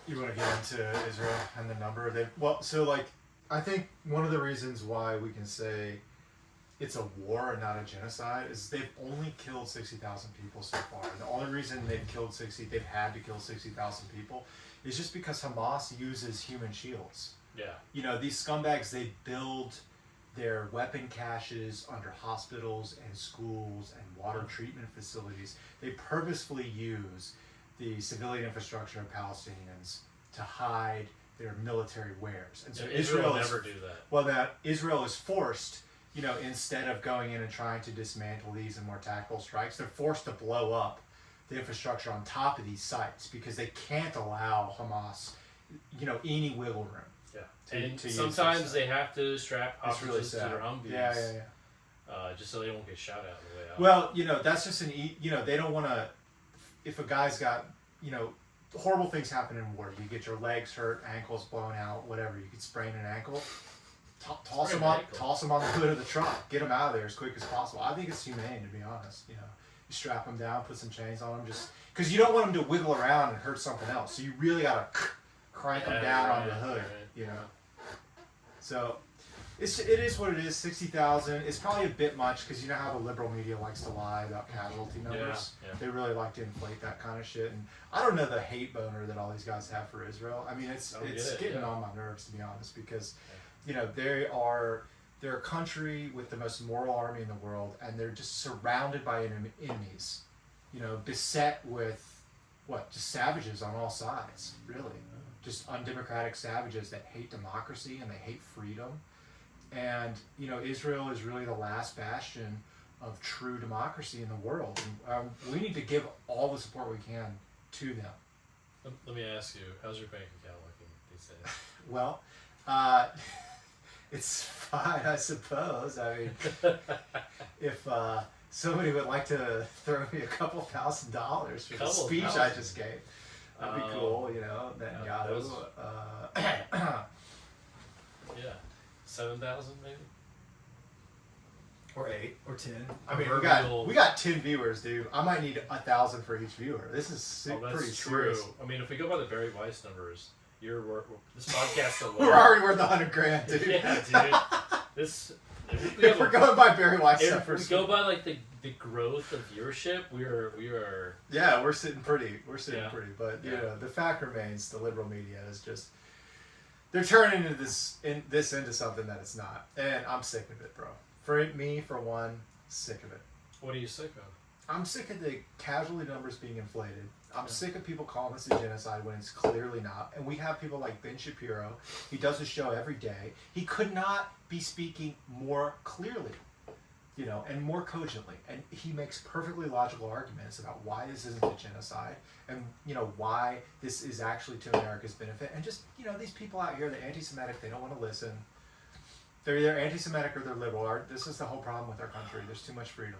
You want to get into Israel and the number? I think one of the reasons why we can say it's a war and not a genocide is they've only killed 60,000 people so far. And the only reason they've had to kill 60,000 people is just because Hamas uses human shields. Yeah. These scumbags, they build their weapon caches under hospitals and schools and water treatment facilities. They purposefully use the civilian infrastructure of Palestinians to hide their military wares. And so Israel will never do that. Well, that Israel is forced, instead of going in and trying to dismantle these in more tactical strikes, they're forced to blow up the infrastructure on top of these sites because they can't allow Hamas, any wiggle room. Yeah. And sometimes they have to strap hostages to their Humvees. Yeah. Just so they won't get shot at on the way out. Well, that's just they don't want to, if a guy's got, horrible things happen in war. You get your legs hurt, ankles blown out, whatever. You could sprain an ankle. Toss him on the hood of the truck. Get him out of there as quick as possible. I think it's humane, to be honest. You strap him down, put some chains on him, just because you don't want him to wiggle around and hurt something else. So you really gotta crank him down on the hood. So it is what it is. 60,000. It's probably a bit much because you know how the liberal media likes to lie about casualty numbers. Yeah. They really like to inflate that kind of shit. And I don't know the hate boner that all these guys have for Israel. I mean, it's getting on my nerves, to be honest, because they're a country with the most moral army in the world, and they're just surrounded by enemies. Beset with just savages on all sides, really. Just undemocratic savages that hate democracy and they hate freedom. And, Israel is really the last bastion of true democracy in the world. And we need to give all the support we can to them. Let me ask you, how's your bank account looking these days? Well, it's fine, I suppose. I mean, if somebody would like to throw me a couple $1,000s for the speech I just gave, that'd be cool, Yeah. 7,000 maybe? Or 8 or 10. I mean, we got 10 viewers, dude. I might need 1,000 for each viewer. This is pretty true. I mean, if we go by the Barry Weiss numbers, this podcast alone. We're already worth $100,000, dude. Yeah, dude. If we're going by Barry Weiss numbers, if we go by like the growth of viewership, we are. Yeah, we're sitting pretty. But the fact remains, the liberal media is just. They're turning this into something that it's not, and I'm sick of it, bro. For me, for one, sick of it. What are you sick of? I'm sick of the casualty numbers being inflated. I'm sick of people calling this a genocide when it's clearly not. And we have people like Ben Shapiro. He does a show every day. He could not be speaking more clearly, and more cogently. And he makes perfectly logical arguments about why this isn't a genocide and, why this is actually to America's benefit. And just, these people out here, they're anti-Semitic. They don't want to listen. They're either anti-Semitic or they're liberal. This is the whole problem with our country. There's too much freedom.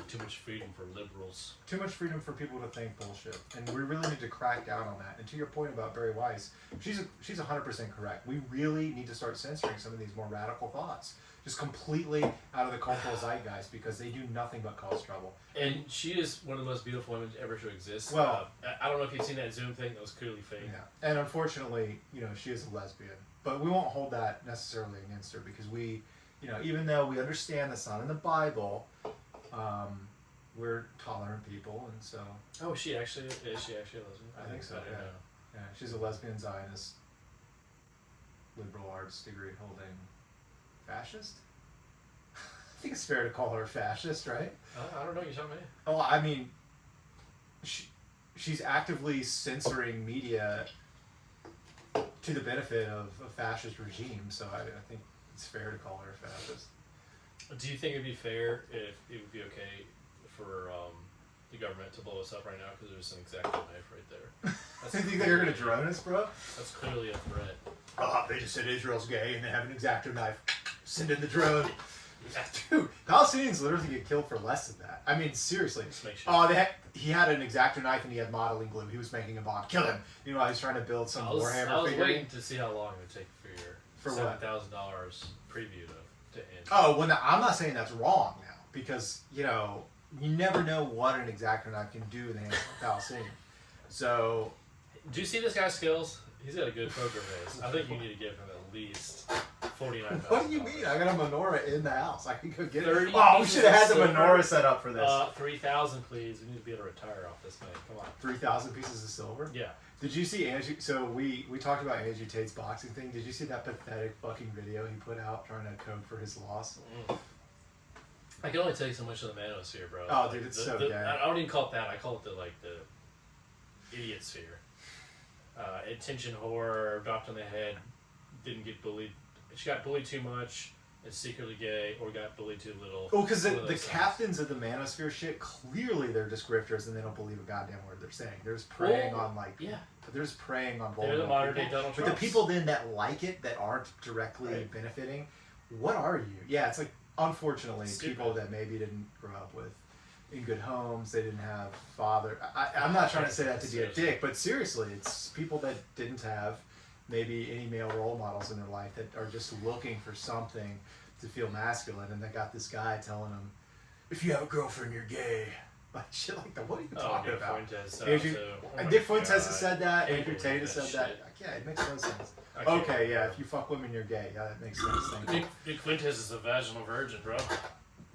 Too much freedom for liberals. Too much freedom for people to think bullshit. And we really need to crack down on that. And to your point about Barry Weiss, she's 100% correct. We really need to start censoring some of these more radical thoughts. Just completely out of the cultural zeitgeist because they do nothing but cause trouble. And she is one of the most beautiful women ever to exist. Well, I don't know if you've seen that Zoom thing. That was clearly fake. Yeah. And unfortunately, she is a lesbian. But we won't hold that necessarily against her because we, even though we understand that's not in the Bible, we're tolerant people, and so. Oh, is she actually a lesbian? I think so. Yeah, she's a lesbian Zionist, liberal arts degree holding fascist. I think it's fair to call her a fascist, right? I don't know. You're telling me. Oh, I mean, she's actively censoring media to the benefit of a fascist regime. So I think it's fair to call her a fascist. Do you think it'd be fair if it would be okay for the government to blow us up right now because there's an X-Acto knife right there? You think they're going to drone us, bro? That's clearly a threat. They just said Israel's gay and they have an X-Acto knife. Send in the drone. Dude, Palestinians literally get killed for less than that. I mean, seriously. He had an X-Acto knife and he had modeling glue. He was making a bomb. Kill him. Meanwhile, he's trying to build some Warhammer figure. I was waiting to see how long it would take for your $7,000 preview to end. Oh, well, I'm not saying that's wrong now because, you never know what an X-Acto knife can do in the hands of a Palestinian. So, Do you see this guy's skills? He's got a good poker face. I think you need to give him at least $49,000. what do you mean? I got a menorah in the house. I can go get it. 30 Oh, we pieces should have had of the silver. menorah set up for this. 3,000, please. We need to be able to retire off this thing. Come on. 3,000 pieces of silver? Yeah. Did you see Andrew? So we talked about Andrew Tate's boxing thing. Did you see that pathetic fucking video he put out trying to code for his loss? I can only take so much of the manosphere, bro. Oh, dude, it's so gay. I don't even call it that. I call it the idiot sphere. Attention whore, dropped on the head, didn't get bullied. She got bullied too much, is secretly gay, or got bullied too little. Oh, because the captains of the manosphere shit, clearly they're just grifters and they don't believe a goddamn word they're saying. They're just preying on they're just preying on They're the modern day Donald Trump. But the people then that like it, that aren't directly benefiting, what are you? Yeah, it's like, unfortunately, people that maybe didn't grow up in good homes, they didn't have father. I'm not trying to say that to be a dick, but seriously, it's people that didn't have maybe any male role models in their life that are just looking for something to feel masculine, and they got this guy telling them, if you have a girlfriend, you're gay. Like shit like that. What are you talking Dick about? Fuentes, Dick Fuentes has said that. Can't Andrew believe Tate has that said that. shit. Yeah, it makes no sense. I can't Okay, believe yeah, that. if you fuck women, you're gay. Yeah, that makes sense. Thank you. Dick Fuentes is a vaginal virgin, bro.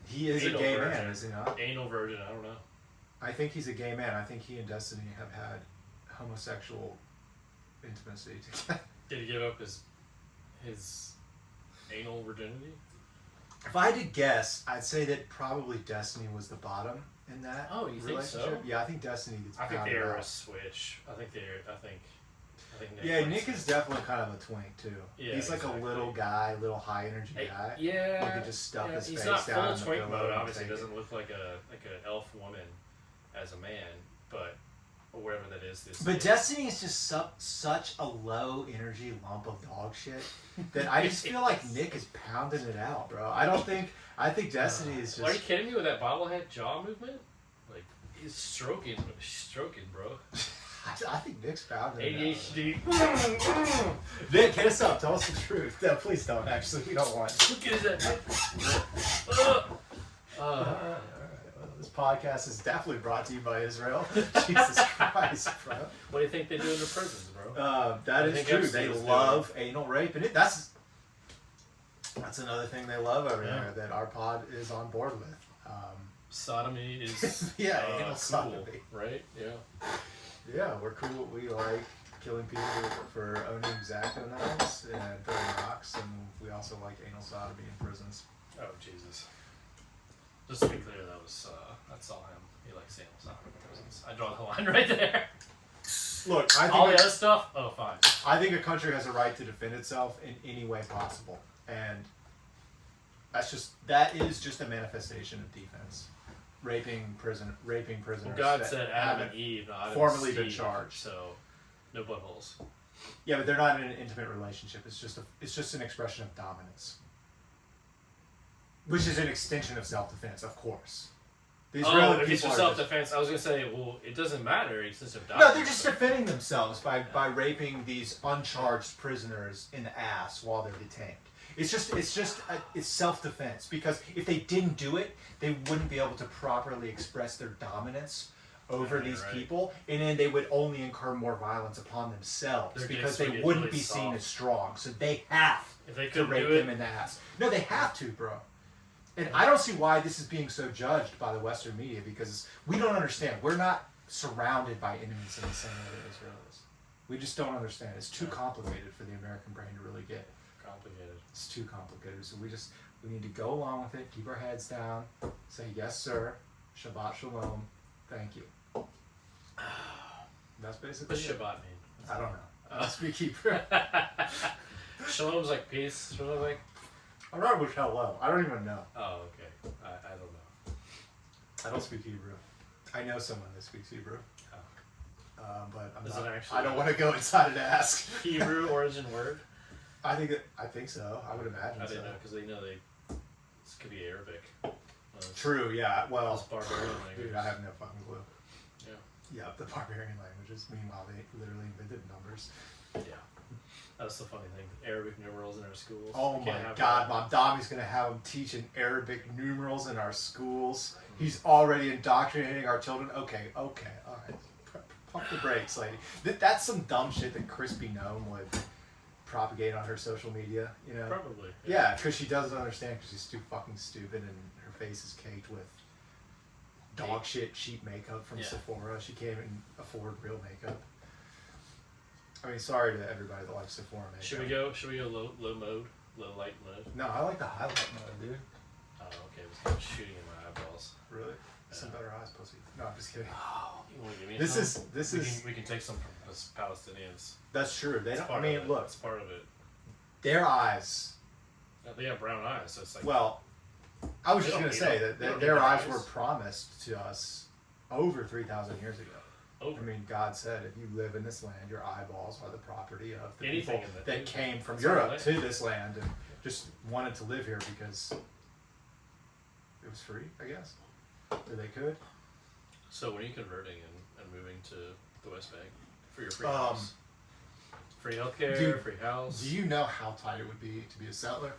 He is Anal a gay virgin. man, is he not? Anal virgin, I don't know. I think he's a gay man. I think he and Destiny have had homosexual intimacy together. Did he give up his anal virginity? If I had to guess, I'd say that probably Destiny was the bottom in that Oh, you think relationship. so? Yeah, I think Destiny gets I think pounded they are out. a switch. I think Nick Yeah, likes Nick it. is definitely kind of a twink too. Yeah, he's like exactly. a little guy, little high energy guy. Yeah, He could just stuff his he's face not down full in the twink pillow mode. and Obviously, take doesn't look like an elf woman as a man, but or wherever that is. But Destiny is just such a low energy lump of dog shit that I just feel like Nick is pounding it out, bro. I think Destiny is just. Are you kidding me with that bobblehead jaw movement? Like he's stroking, bro. I think Nick's pounding it out. ADHD. Nick, hit us up. Tell us the truth. No, please don't. Actually, we don't want. Look at that. All right. Well, this podcast is definitely brought to you by Israel. Jesus Christ, bro. What do you think they do in the prisons, bro? That I is think true. Epstein They was love anal rape, and that's another thing they love over Yeah. there that our pod is on board with. Sodomy is Yeah, anal cool, sodomy. right? Yeah. Yeah, we're cool. We like killing people for owning X-Acto knives and throwing rocks, and we also like anal sodomy in prisons. Oh Jesus. Just to be clear, that's all him. He likes anal sodomy in prisons. I draw the line right there. Look, I All the think other stuff, oh fine. I think a country has a right to defend itself in any way possible, and that is just a manifestation of defense. Raping prisoners. Well, God that said Adam haven't and Eve, not Adam formally and been Steve, charged. so no buttholes. Yeah, but they're not in an intimate relationship. It's just an expression of dominance, which is an extension of self-defense, of course. The Israeli If it's for people are self-defense, I was gonna say, well, it doesn't matter. It's just a no, they're just defending themselves by raping these uncharged prisoners in the ass while they're detained. It's self-defense, because if they didn't do it, they wouldn't be able to properly express their dominance over these people, and then they would only incur more violence upon themselves because they wouldn't be seen as strong. So they have to rape them in the ass. No, they have to, bro. And I don't see why this is being so judged by the Western media, because we don't understand. We're not surrounded by enemies in the same way that Israel is. We just don't understand. It's too complicated for the American brain to really get. complicated. It's too complicated. So we need to go along with it, keep our heads down, say yes sir, Shabbat Shalom, thank you. That's basically What's it. Shabbat mean? I don't know. I don't speak Hebrew. Shalom's like peace, sort of like. I wrote with hello. I don't even know. Oh, okay. I don't know. I don't speak Hebrew. I know someone that speaks Hebrew. But I'm Is not, it actually I don't want to go inside and ask. Hebrew origin word? I think so. I would imagine I so. didn't know because this could be Arabic. True, yeah. Those Well, barbarian languages. dude, I have no fucking clue. Yeah. Yeah, the barbarian languages. Meanwhile, they literally invented numbers. Yeah. That's the funny thing. Arabic numerals in our schools. Oh You my can't have God, that. Mom Dami's gonna have him teaching Arabic numerals in our schools. He's already indoctrinating our children. Okay, all right. Pump the brakes, lady. That's some dumb shit that Crispy Gnome would propagate on her social media, you know? Probably. Yeah, because she doesn't understand because she's too fucking stupid and her face is caked with dog shit cheap makeup from Sephora. She can't even afford real makeup. I mean, sorry to everybody that likes Sephora makeup. Should we go low mode? Low light mode? No, I like the highlight mode, dude. Oh, okay. I was shooting in my eyeballs. Really? Some better eyes, pussy. No, I'm just kidding. Oh, you want to give me This some? is. We can take some from us Palestinians. That's true. They It's don't. part I mean, of it. look, It's part of it. their eyes. They have brown eyes, so it's like. Well, I was They just don't gonna need say them. They that don't their need their eyes eyes. were promised to us over 3,000 years ago. Over. I mean, God said, if you live in this land, your eyeballs are the property of the Anything people in the- that came from that's our Europe land. to this land and just wanted to live here because it was free, I guess. Or they could. So when are you converting and moving to the West Bank for your free Um, house? Free healthcare, dude, free house. Do you know how tight it would be to be a settler?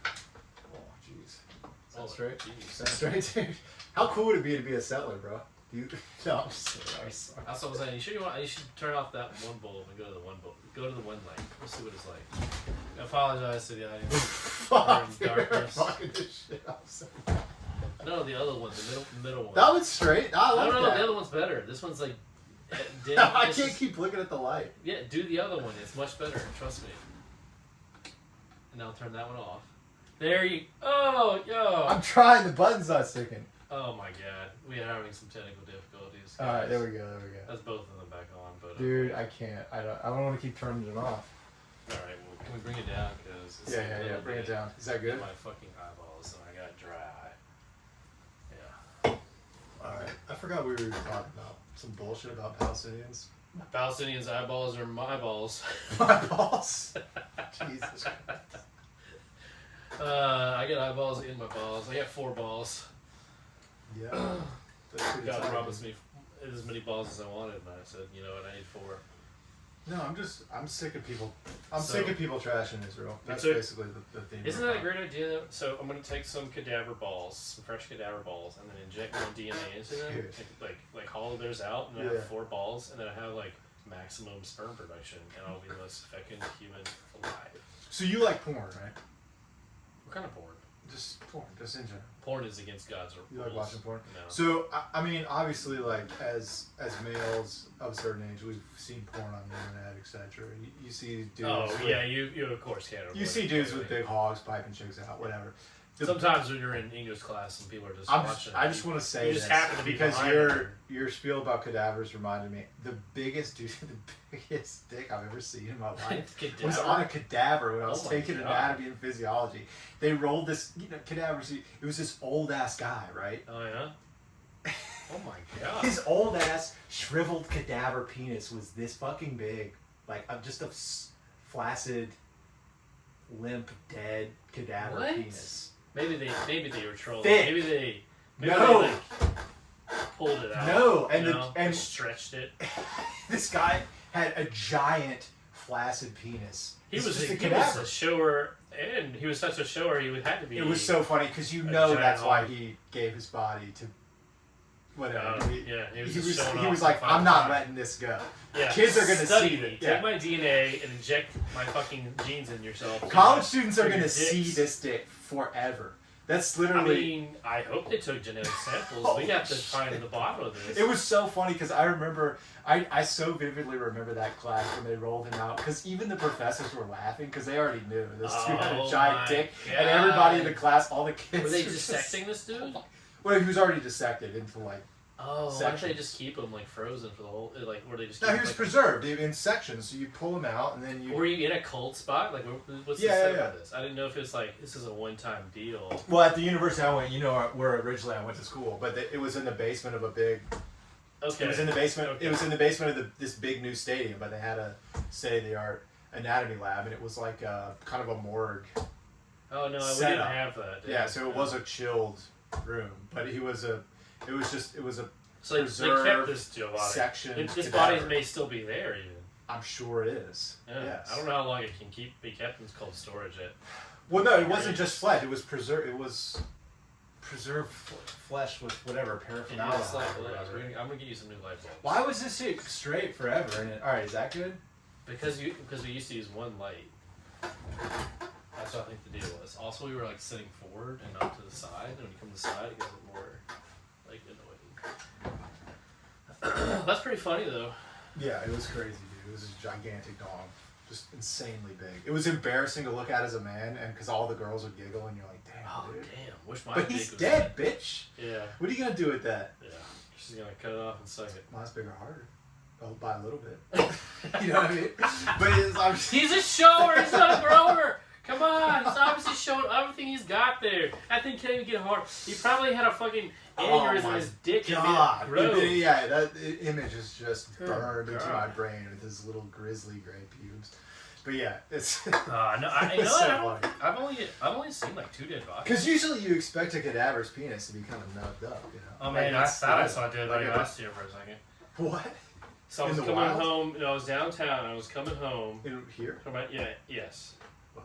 Oh, jeez. Is that straight? Jeez. Is that straight, dude? How cool would it be to be a settler, bro? You, no, I'm just kidding. I'm sorry. That's what I'm saying. You should turn off that one bulb and go to the one bulb. Go to the one light. We'll see what it's like. I apologize to the audience. Fuck, in darkness. you're fucking this shit up. No, the other one, the middle one. That one's straight. I like no, that. the other one's better. This one's like dim. I This can't is- keep looking at the light. Yeah, do the other one. It's much better. Trust me. And I'll turn that one off. There you. Oh, yo. I'm trying. The button's not sticking. Oh my god, we are having some technical difficulties. All right, guys. there we go. There we go. That's both of them back on, but Dude, I can't. I don't want to keep turning it off. all right, well, can we bring it down because it's Yeah, yeah, yeah. Bring it down. Is that in good? my fucking eyeballs, and I got dry eye. Yeah. All right. I forgot we were even talking about some bullshit about Palestinians. Palestinians' eyeballs are my balls. My balls. Jesus. I got eyeballs in my balls. I got 4 balls. Yeah. That's pretty God tight. promised me as many balls as I wanted, and I said, you know what, I need 4. No, I'm sick of people. I'm So- sick of people trashing Israel. That's took- basically the theme. Isn't of that a it. great idea? So I'm going to take some cadaver balls, some fresh cadaver balls, and then inject my DNA into them, Dude. like hollow theirs out, and then I Yeah. have 4 balls, and then I have like maximum sperm production, and I'll be the most fecund human alive. So you like porn, right? What kind of porn? Just porn, just in general. Porn is against God's rules. You like watching porn? No. So I mean, obviously, like as males of a certain age, we've seen porn on the internet, etc. You see dudes. Oh with, yeah, you of course can't. You avoid see dudes with everything. big hogs piping chicks out, whatever. The- Sometimes when you're in English class and people are just I watching, just want to say you just this happen to be because behind your them. your spiel about cadavers reminded me the biggest dick I've ever seen in my life Cadaver? was on a cadaver when I was Oh my taking God. anatomy and physiology. They rolled this, cadavers. It was this old ass guy, right? Oh yeah. Oh my god. His old ass shriveled cadaver penis was this fucking big, like just a flaccid, limp, dead cadaver What? penis. Maybe they were trolling. Thick. Maybe they No. like pulled it out. No, and you the- know, and- stretched it. This guy had a giant flaccid penis. He It's was just a, a he was cadaver. a shower, and he was such a shower. He would have to be. It was so funny because a know giant that's why hog. he gave his body to whatever. Yeah, he was he just was, showing he off was the like, final I'm not time." letting this go. Yeah, Kids are gonna study see me. it. Yeah. Take my DNA and inject my fucking genes in yourself. College students are Your gonna dicks. see this dick forever. That's I literally. mean, I hope they took genetic samples. Holy We have to shit. find the bottom of this. It was so funny because I remember, I so vividly remember that class when they rolled him out because even the professors were laughing because they already knew this dude had a Oh giant my dick, and everybody in the God. class, all the kids. Were they were just- dissecting this dude? Well, he was already dissected into like. Oh, why don't they Sections. just keep him like frozen for the whole? Like, were they just? No, keep he him, was like, preserved in sections, so you pull him out and then you. Were you in a cold spot? Like, what's the Yeah, story yeah, about this? I didn't know if it's like this is a one-time deal. Well, at the university I went, where originally I went to school, but it was in the basement of a big. Okay. It was in the basement. Okay. It was in the basement of this big new stadium, but they had a state-of-the-art anatomy lab, and it was like a kind of a morgue. Oh no, we Set didn't up. have that. Yeah, so it was a chilled room, but it was a So they kept preserved this body. section. This cadaver. body may still be there even. I'm sure it is. Yeah. Yes. I don't know how long it can be kept in cold storage. Yet. Well, no, it wasn't just flesh. It was preserved. It was. preserve flesh with whatever paraphernalia. It's like, or whatever. I'm gonna get you some new light bulbs. Why was this shit straight forever? And all right, is that good? Because we used to use one light. That's what I think the deal was. Also, we were like sitting forward and not to the side, and when you come to the side, it gets more like annoying. That's pretty funny though. Yeah, it was crazy, dude. It was a gigantic dog, just insanely big. It was embarrassing to look at as a man, and because all the girls would giggle, and you're like, damn, Oh dude. damn! Wish my But dick he's was dead, bitch. Yeah. What are you gonna do with that? Yeah. She's gonna cut it off and suck it. Mine's bigger, harder. Oh, by a little bit. You know what I mean? But it's obviously. He's a shower. He's not a grower. Come on. He's obviously showing everything he's got there. That thing can't even get hard. He probably had a fucking aneurysm in his dick. God. And made it grow. Yeah, that image is just Oh, burned into God. my brain with his little grizzly gray pubes. But yeah, it's. No, I It's know so what? I've only seen like 2 dead bodies. Because usually you expect a cadaver's penis to be kind of nubbed up, you know? Oh man, I thought I saw a dead body like last year for a second. What? So I was In the coming wild? home. No, I was downtown. I was coming home. In here? Yes. What?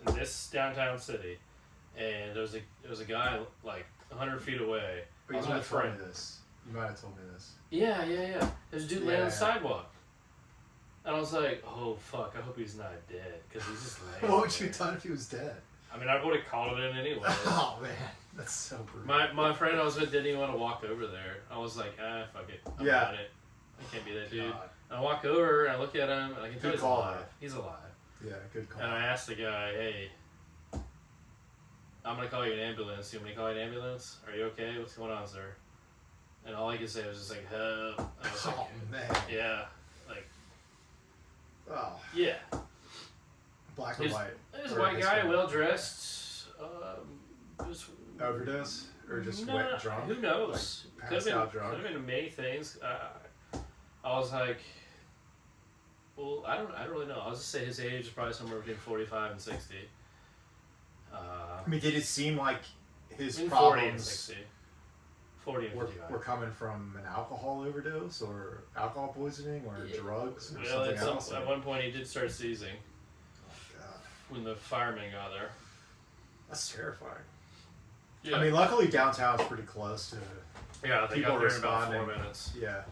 In this downtown city, and there was a guy like 100 feet away. But I was you might with have a told me friend. this. You might have told me this. Yeah. There's a dude laying on Yeah. the sidewalk. And I was like, oh fuck, I hope he's not dead. Because he's just laying What would there. you have done if he was dead? I mean, I would have called it in anyway. Oh, man. That's so brutal. My friend I was with didn't even want to walk over there. I was like, fuck it. I'm Yeah. on it. I can't be that dude. God. And I walk over and I look at him and I can tell Good he's call, alive. man. He's alive. Yeah, good call. And I asked the guy, hey, I'm going to call you an ambulance. You want me to call you an ambulance? Are you okay? What's going on, sir? And all he could say was just like, help. I was like, Oh, man. yeah. Like, Oh, yeah. black or He's- white? There's a Or white guy, Hispanic? well dressed. Just, Overdose? Or just no, wet drunk? Who knows? Like, Could passed have out been, drunk? could have been many things. I was like, well, I don't really know. I'll just say his age is probably somewhere between 45 and 60. I mean, did it seem like his Between 40 and problems 60. 40 and were 55. coming from an alcohol overdose or alcohol poisoning or Yeah. drugs or Well, something else? at one point he did start seizing God, when the firemen got there. that's terrifying. Yeah, I mean, luckily downtown's pretty close to. yeah, they people got there in about responding. 4 minutes. Yeah,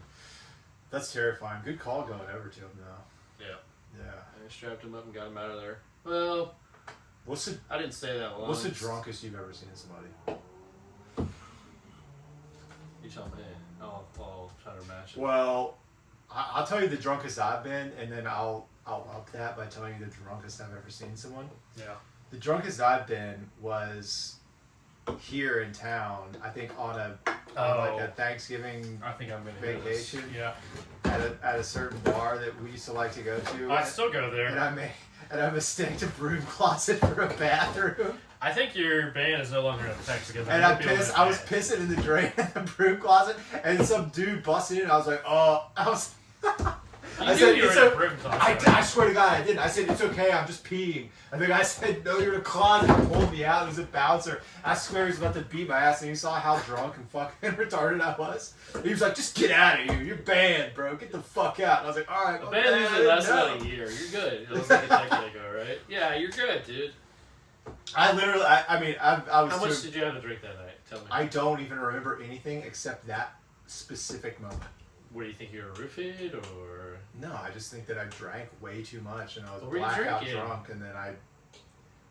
that's terrifying. Good call going over to him though. Yeah, Yeah. and I strapped him up and got him out of there. Well, What's the I didn't stay that long. What's the drunkest you've ever seen somebody? You tell me. I'll try to match it. Well, I'll tell you the drunkest I've been, and then I'll up that by telling you the drunkest I've ever seen someone. Yeah. The drunkest I've been was here in town. I think on like a Thanksgiving I think I'm gonna hear this. vacation. Yeah. at a certain bar that we used to like to go to. I still go and there. I mistaked a broom closet for a bathroom. I think your band is no longer in the text because And I was pissing in the drain in the broom closet, and some dude busted in. I was like, oh, I said, you were it's in a o- broom closet. I swear to God, I didn't. I said, it's okay, I'm just peeing. And the guy said, no, you're in a closet. He pulled me out. It was a bouncer. I swear he was about to beat my ass, and he saw how drunk and fucking retarded I was. He was like, just get out of here. You're banned, bro. Get the fuck out. And I was like, all right. The well, band man, I usually didn't lasts know. about a year. You're good. It was like a decade ago, right? Yeah, you're good, dude. I literally, I was How much too, did you have to drink that night? Tell me. I don't even remember anything except that specific moment. What do you think you were roofied or? No, I just think that I drank way too much and I was What were you blackout drinking? drunk, and then I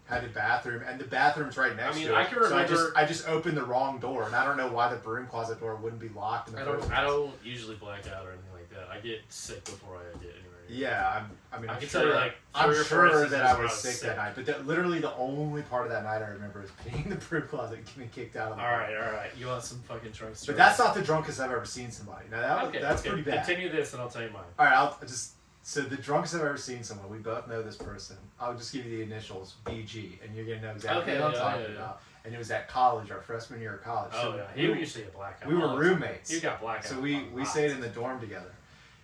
had a bathroom, and the bathroom's right next to it. I can So remember. I just opened the wrong door, and I don't know why the broom closet door wouldn't be locked in the first place. I don't usually black out or anything like that. I get sick before I get anywhere. Yeah, I I I'm can sure, tell you like I'm 3 or 4 sure instances that I where was sick that night, but literally the only part of that night I remember is peeing in the broom closet and getting kicked out of the All bar. right. You want some fucking drunk story? But that's not the drunkest I've ever seen somebody. Now that's okay. pretty bad. Continue this and I'll tell you mine. All right, I'll just. So the drunkest I've ever seen someone. We both know this person. I'll just give you the initials, BG, and you're gonna know exactly Okay, what I'm yeah, talking yeah. about. And it was at college, our freshman year of college. Oh So yeah, he used to get blackout. we were all the time. roommates. You got blackout. So we stayed in the dorm together.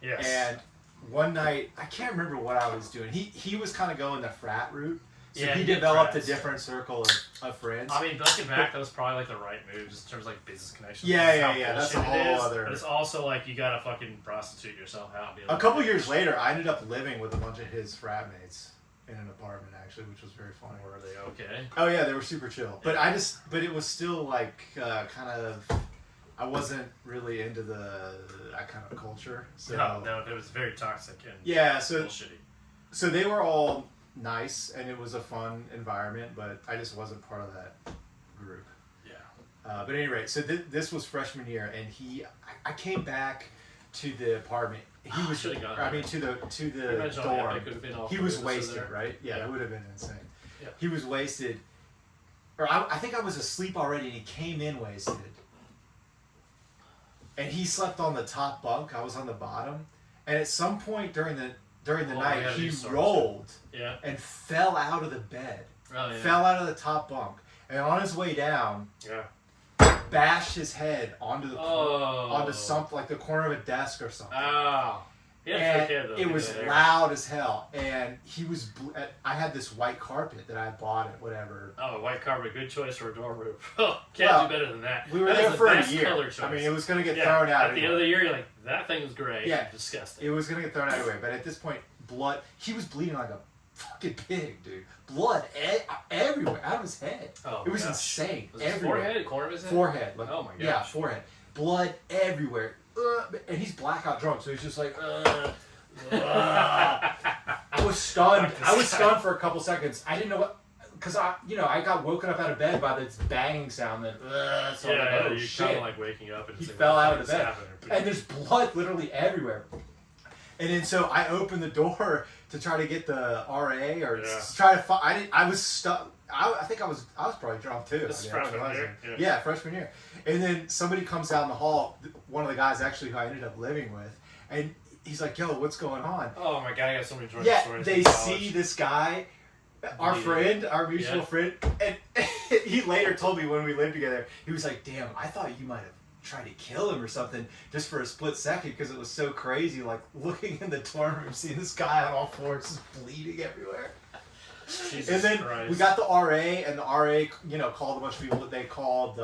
Yes. And one night, I can't remember what I was doing. He was kind of going the frat route. So Yeah, he he did developed a frats. different circle of friends. I mean, looking back, that was probably like the right move, just in terms of like business connections. Yeah, This is yeah, how yeah, that's bullshit a it whole is, other- But it's also like you gotta fucking prostitute yourself out. And be like, A couple years later, I ended up living with a bunch of his frat mates. in an apartment actually, which was very funny. Were they okay? Oh yeah, they were super chill. But but it was still like kind of. I wasn't really into that kind of culture. So No, it was very toxic and bullshitty. So they were all nice, and it was a fun environment, but I just wasn't part of that group. Yeah. But at any rate, so this was freshman year, and I came back to the apartment. He was, to the dorm. He was wasted, right? Yeah, it would have been insane. Yeah. He was wasted, or I think I was asleep already, and he came in wasted. And he slept on the top bunk. I was on the bottom, and at some point during the night, he rolled and fell out of the bed. Oh, yeah. Fell out of the top bunk, and on his way down, bashed his head onto something like the corner of a desk or something. Oh. And it was loud as hell, and he was. I had this white carpet that I bought at whatever. Oh, white carpet, good choice for a dorm room. Can't do better than that. We were there for a year. I mean, it was going to get thrown out. At the end of the year, you're like, that thing was great. Yeah, Disgusting. It was going to get thrown out anyway. But at this point, blood. He was bleeding like a fucking pig, dude. Blood everywhere out of his head. Oh, it was insane. Was it forehead, corner of his head? Forehead. Like, oh my gosh. Yeah, forehead. Blood everywhere. And he's blackout drunk, so he's just like. I was stunned. I was stunned for a couple seconds. I didn't know what, because I got woken up out of bed by this banging sound. That so you're kind of like waking up and he fell out of the bed, and there's blood literally everywhere. And then so I opened the door to try to get the RA or try to find. I was stuck. I think I was probably drunk too. This is freshman year? Yeah, freshman year. And then somebody comes down the hall. One of the guys actually who I ended up living with, and he's like, "Yo, what's going on?" Oh my god, I got so many stories. Yeah, they see this guy, our friend, our mutual friend, and he later told me when we lived together, he was like, "Damn, I thought you might have tried to kill him or something just for a split second because it was so crazy, like looking in the dorm room, seeing this guy on all fours just bleeding everywhere." Jesus and then Christ. we got the RA, and the RA, called a bunch of people. They called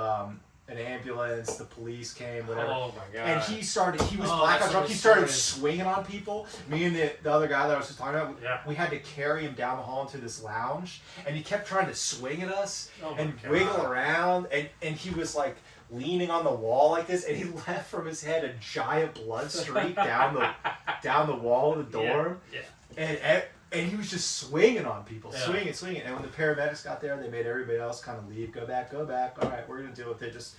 an ambulance, the police came, whatever. Oh my god. And he was blackout drunk. He started swinging on people. Me and the other guy that I was just talking about, we had to carry him down the hall into this lounge, and he kept trying to swing at us and wiggle around, and he was like leaning on the wall like this, and he left from his head a giant blood streak down the wall of the dorm. And he was just swinging on people, swinging. And when the paramedics got there, they made everybody else kind of leave, go back. All right, we're going to deal with it. Just,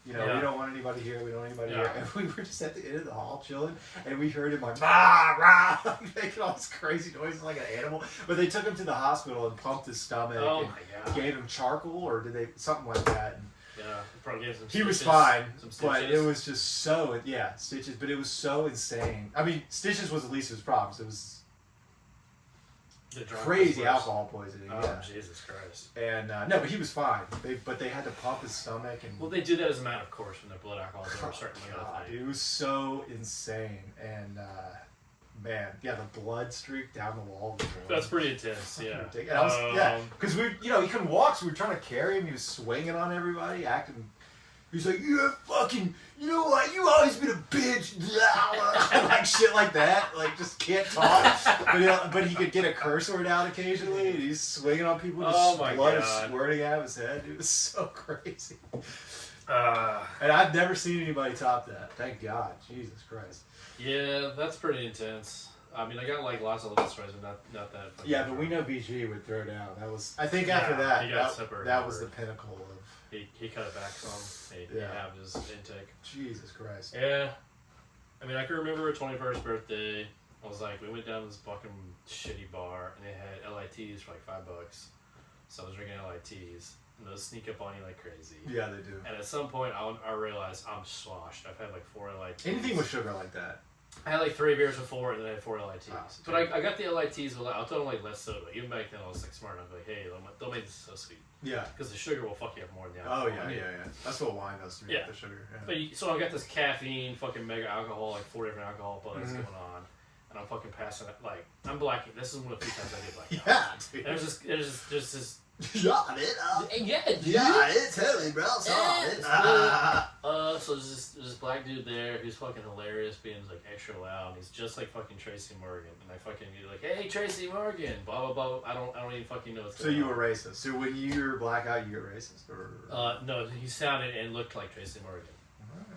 we don't want anybody here. We don't want anybody here. And we were just at the end of the hall chilling, and we heard him like, rah, rah, making all this crazy noises like an animal. But they took him to the hospital and pumped his stomach and gave him charcoal, or something like that. And probably gave some stitches. He was fine, but it was just so, stitches, but it was so insane. I mean, stitches was the least of his problems. It was crazy alcohol poisoning. Oh, Jesus Christ. And no, but he was fine. But they had to pump his stomach. And well, they do that as a matter of course when their blood alcohol is over a certain level. It was so insane. And man, the blood streak down the wall. That's pretty intense. Yeah. And I was, because he couldn't walk, so we were trying to carry him. He was swinging on everybody, acting. He's like, "You fucking, you know what? You always been a bitch," like shit like that. Like just can't talk, but he could get a curse word out occasionally. And he's swinging on people, just blood is squirting out of his head. It was so crazy. And I've never seen anybody top that. Thank God, Jesus Christ. Yeah, that's pretty intense. I mean, I got like lots of little stories, but not that. Yeah, but we know BG would throw down. That was, I think, after that was the pinnacle of. He cut it back some. He halved his intake. Jesus Christ. Yeah. I mean, I can remember her 21st birthday. I was like, we went down to this fucking shitty bar, and they had LITs for like $5. So I was drinking LITs, and those sneak up on you like crazy. Yeah, they do. And at some point, I realized I'm sloshed. I've had like 4 LITs. Anything with sugar like that. I had like 3 beers before, and then I had 4 LITs. But I got the LITs, I'll tell them like less soda. Even back then, I was like smart enough, like, hey, don't make this so sweet. Yeah. Because the sugar will fuck you up more than the alcohol. Oh, yeah. That's what wine does to me, with the sugar. Yeah. But so I got this caffeine, fucking mega alcohol, like 4 different alcohol buds going on. And I'm fucking passing it. Like, I'm blacking. This is one of the few times I get blacked out. Dude. And there's this Yeah, tell me, bro. So there's this black dude there who's fucking hilarious, being like extra loud. He's just like fucking Tracy Morgan, and I fucking be like, "Hey, Tracy Morgan," blah blah blah. I don't even fucking know what's So going on. you were racist. So when you were blackout, you were racist, or? No, he sounded and looked like Tracy Morgan.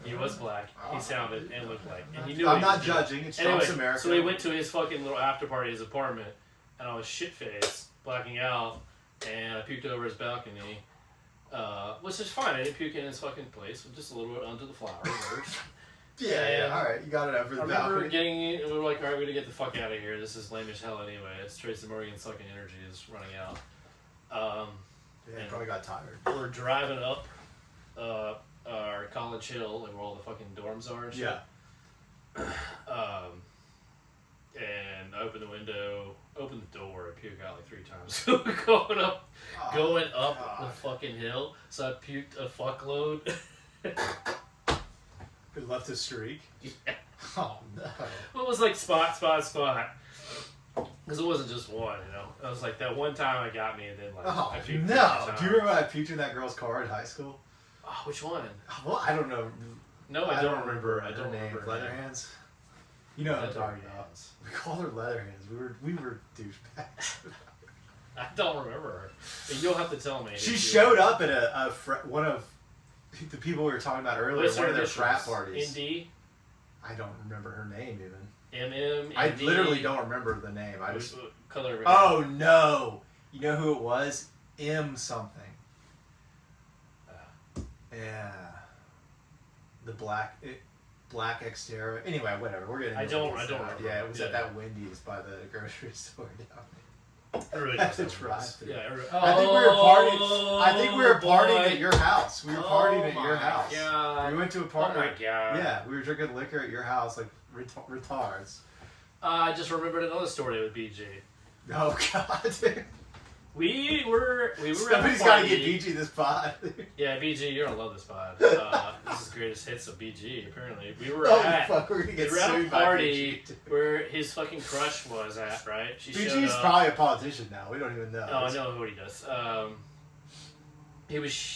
He was black. He sounded and looked like, and he knew. I'm not judging. It's Trump's anyway, America. so we went to his fucking little after party at his apartment, and I was shit faced, blacking out, and I puked over his balcony. Which is fine. I didn't puke in his fucking place. Just a little bit under the flowers. yeah. All right, you got it over the balcony. I remember getting in, and we were like, all right, we gotta get the fuck out of here. This is lame as hell anyway. It's Tracy Morgan's fucking energy is running out. Yeah, probably got tired. We're driving up our college hill, like where all the fucking dorms are and shit. Yeah. And I opened the window, opened the door, and puked out like 3 times. going up the fucking hill. So I puked a fuckload. It left a streak. Yeah. Oh no. It was like spot. Because it wasn't just one, you know. It was like that one time it got me, and then like I puked. No. Do you remember when I puked in that girl's car in high school? Oh, which one? Well, I don't know. No, I don't remember. I her don't name. remember. Leatherhands. You know what I'm talking about. Leatherhands. We called her Leatherhands. We were douchebags. I don't remember her. You'll have to tell me. She showed up at one of the people we were talking about earlier. What's one her of their initials? frat parties. ND? I don't remember her name even. MM? I literally don't remember the name. I just. What color of her Oh no! You know who it was? M something. Yeah. The black Xterra. Anyway, whatever. We're getting. I don't remember. Yeah, it was Yeah. at that Wendy's by the grocery store down I really there. At don't the remember. drive-thru. Yeah, I think we were partying. I think we were boy. partying at your house. We were partying at your my house. God. We went to a party. Oh my god. Yeah, we were drinking liquor at your house like retards. I just remembered another story with BG. Oh god. We were Somebody's at a got to party. get BG this pod. Yeah, BG, you're gonna love this pod. This is the greatest hits of BG. Apparently, we were Oh at fuck, we're gonna get we were at a sued by party BG. where his fucking crush was at. Right? She showed BG's up. probably a politician now. We don't even know. Oh, I know what he does.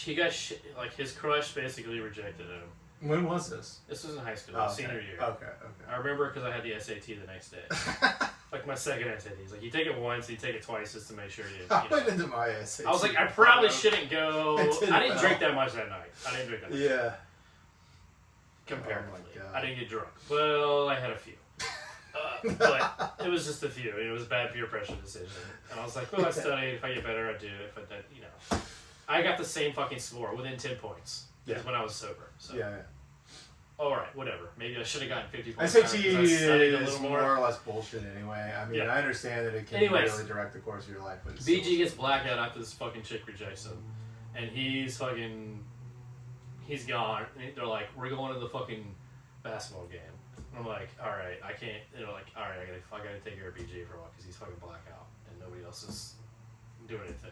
He got like his crush basically rejected him. When was this? This was in high school, Oh, okay. senior year. Okay. I remember because I had the SAT the next day. Like my second SAT. He's like, you take it once, you take it twice just to make sure you I know. went into my SAT. I was like, I probably shouldn't go. It did I didn't well. drink that much that night. Yeah. Comparatively. Oh my God. I didn't get drunk. Well, I had a few. But it was just a few. It was a bad peer pressure decision. And I was like, well, I study. If I get better, I do. If I don't, you know. I got the same fucking score within 10 points. Yeah. When I was sober. So. Yeah. Alright, whatever. Maybe I should have gotten 50 points. SAT because I studied a is little more more. or less bullshit anyway. I mean, Yeah. I understand that it can Anyways. really direct the course of your life, but it's BG still- gets blackout after this fucking chick rejects him. And he's gone. And they're like, we're going to the fucking basketball game. And I'm like, alright, I can't. They're like, alright, I gotta take care of BG for a while because he's fucking blackout. And nobody else is doing anything.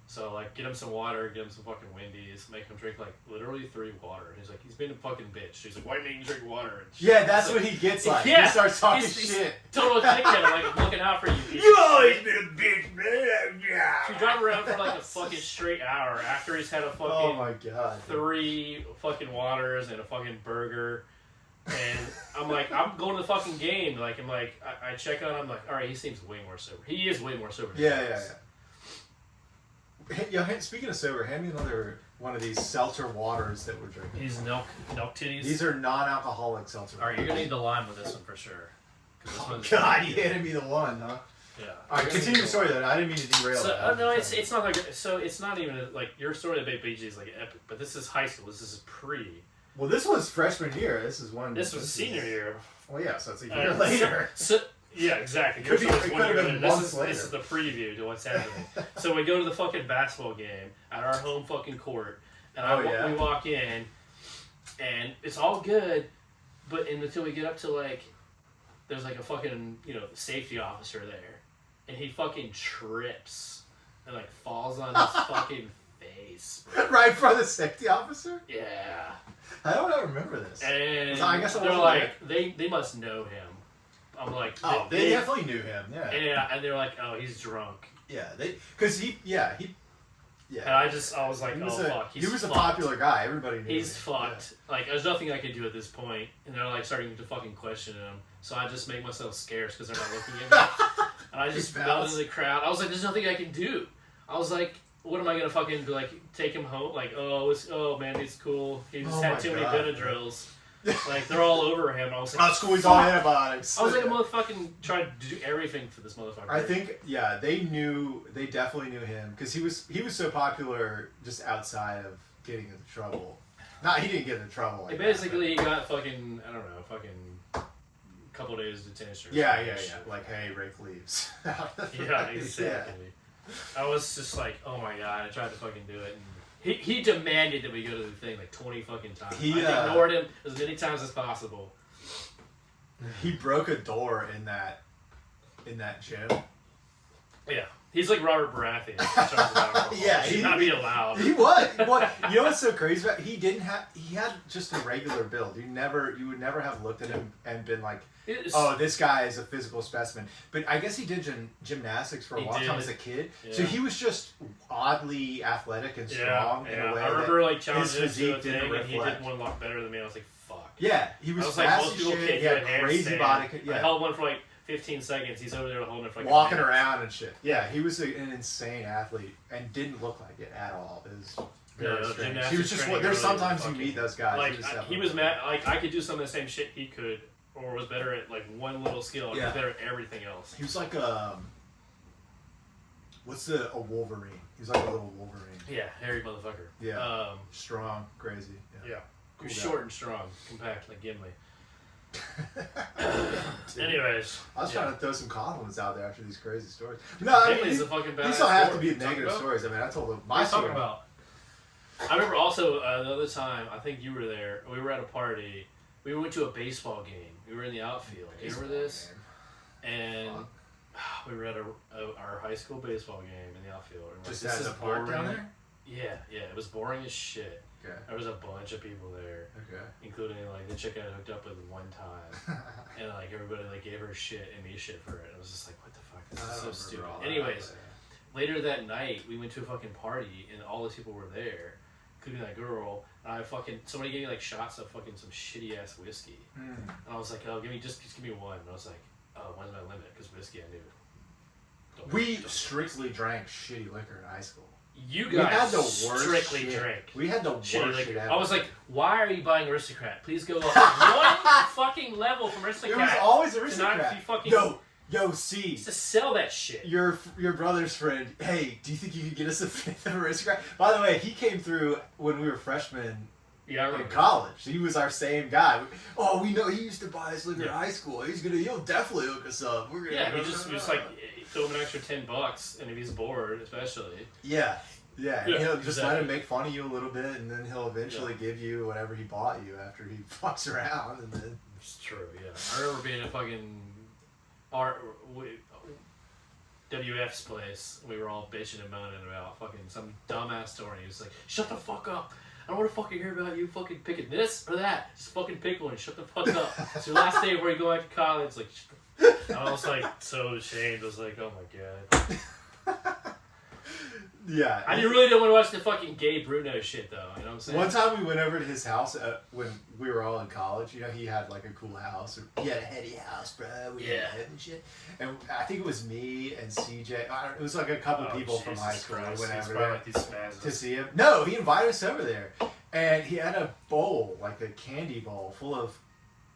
So, like, get him some water, get him some fucking Wendy's, make him drink, like, literally 3 water. And he's like, he's been a fucking bitch. He's like, why didn't you drink water? And shit. Yeah, that's So- what he gets like. Yeah, He starts talking he's shit. Total dickhead. I'm like, I'm looking out for you. piece You of always shit. been a bitch, man. Yeah. We drive around for like a fucking straight hour after he's had a fucking Oh my god. 3 fucking waters and a fucking burger. And I'm like, I'm going to the fucking game. Like, I check on him. I'm like, all right, he seems way more sober. He is way more sober than Yeah, he yeah, is. yeah. Yo, speaking of sober, hand me another one of these seltzer waters that we're drinking. These milk titties. These are non-alcoholic seltzer. All right, you're gonna need the lime with this one for sure. 'Cause this Oh one's- god, you handed me the one, huh? Yeah. All right, continue the story then. I didn't mean to derail So, it. no, it's not like so. It's not even like your story about BG is like epic, but this is high school. This is pre. Well, this was freshman year. This is one. This was senior year. Well, yeah, so it's a year Uh, later. So, yeah, exactly. Could be- Yours was it one could have year been later. This months is- later. This is the preview to what's happening. So we go to the fucking basketball game at our home fucking court, and yeah. we walk in, and it's all good, but until we get up to like, there's like a fucking safety officer there, and he fucking trips and like falls on his fucking face. Right in front of the safety officer? Yeah. I don't remember this. And I guess I they're wasn't like, they must know him. I'm like, Oh, they definitely knew him. Yeah. Yeah, and they're like, oh, he's drunk. Yeah, because he Yeah. And I was like, fuck, he was a fucked. popular guy. Everybody knew He's him. fucked. Yeah. Like, there's nothing I can do at this point, and they're like starting to fucking question him. So I just make myself scarce because they're not looking at me, and I just fell into the crowd. I was like, there's nothing I can do. I was like, what am I gonna fucking do? Like, take him home? Like, oh man, he's cool. He just had too many Benadryls. Like, they're all over him. I was like, squeeze all antibiotics. I was like, a motherfucking trying to do everything for this motherfucker. I think, yeah, they definitely knew him because he was so popular just outside of getting into trouble. He didn't get into trouble. Like basically, he got fucking, I don't know, fucking couple days detention. Yeah. Like, hey, rake leaves. Yeah, exactly. Yeah. I was just like, oh my god, I tried to fucking do it. And he demanded that we go to the thing like 20 fucking times. I ignored him as many times as possible. He broke a door in that gym. Yeah. He's like Robert Baratheon. Yeah, he should not be allowed. He was. You know what's so crazy about? He had just a regular build. You would never have looked at him and been like, oh, this guy is a physical specimen. But I guess he did gymnastics for a long time as a kid. Yeah. So he was just oddly athletic and strong in a way. I remember like challenging his physique him to a thing, and he did one a lot better than me. I was like, fuck. Yeah, he was fast as shit. He had crazy body. I held one for like 15 seconds. He's over there holding it for like walking around and shit. Yeah, he was an insane athlete and didn't look like it at all. It was very strange. He was just there's sometimes you meet those guys. Like he was mad. Like I could do some of the same shit he could, or was better at like one little skill. He was better at everything else. He was like a Wolverine. He was like a little Wolverine. Yeah, hairy motherfucker. Yeah. Strong, crazy. Yeah. He was short and strong, compact like Gimli. Anyways, I was trying to throw some compliments out there after these crazy stories. No, I mean, these don't have to be negative stories. I mean, I told them my story. About. I remember also the other time. I think you were there. We were at a party. We went to a baseball game. We were in the outfield. Do you remember this? And we were at our high school baseball game in the outfield. And just at the park down there. Yeah. It was boring as shit. Okay. There was a bunch of people there, including like the chick I hooked up with one time, and like everybody like gave her shit and me shit for it. I was just like, what the fuck? This is so stupid. Anyways, later that night we went to a fucking party and all those people were there, including that girl. And somebody gave me like shots of fucking some shitty ass whiskey, and I was like, oh, just give me one. And I was like, oh, when's my limit? Because whiskey I knew. We strictly drank shitty liquor in high school. You guys had the worst strictly shit. drink. We had the worst shit ever. I was like, why are you buying Aristocrat? Please go up one fucking level from Aristocrat. It was always Aristocrat. See. To sell that shit. Your brother's friend, hey, do you think you could get us a fifth of Aristocrat? By the way, he came through when we were freshmen in college. He was our same guy. Oh, we know he used to buy us liquor in high school. He'll definitely hook us up. We're gonna he just like throw him an extra $10, and if he's bored, especially. Yeah. And he'll just let him make fun of you a little bit, and then he'll eventually give you whatever he bought you after he fucks around, and then. It's true. Yeah, I remember being at fucking WF's place. We were all bitching and moaning about fucking some dumbass story. He was like, "Shut the fuck up! I don't want to fucking hear about you fucking picking this or that. Just fucking pick one. Shut the fuck up. It's your last day before you go back to college." Like, I was like so ashamed. I was like, oh my god. Yeah. I really didn't want to watch the fucking gay Bruno shit though. You know what I'm saying? One time we went over to his house when we were all in college. You know, he had like a cool house. He had a heady house, bro. We had a and shit. And I think it was me and CJ. It was like a couple people from high school. We went over there to see him. No, he invited us over there. And he had a bowl, like a candy bowl, full of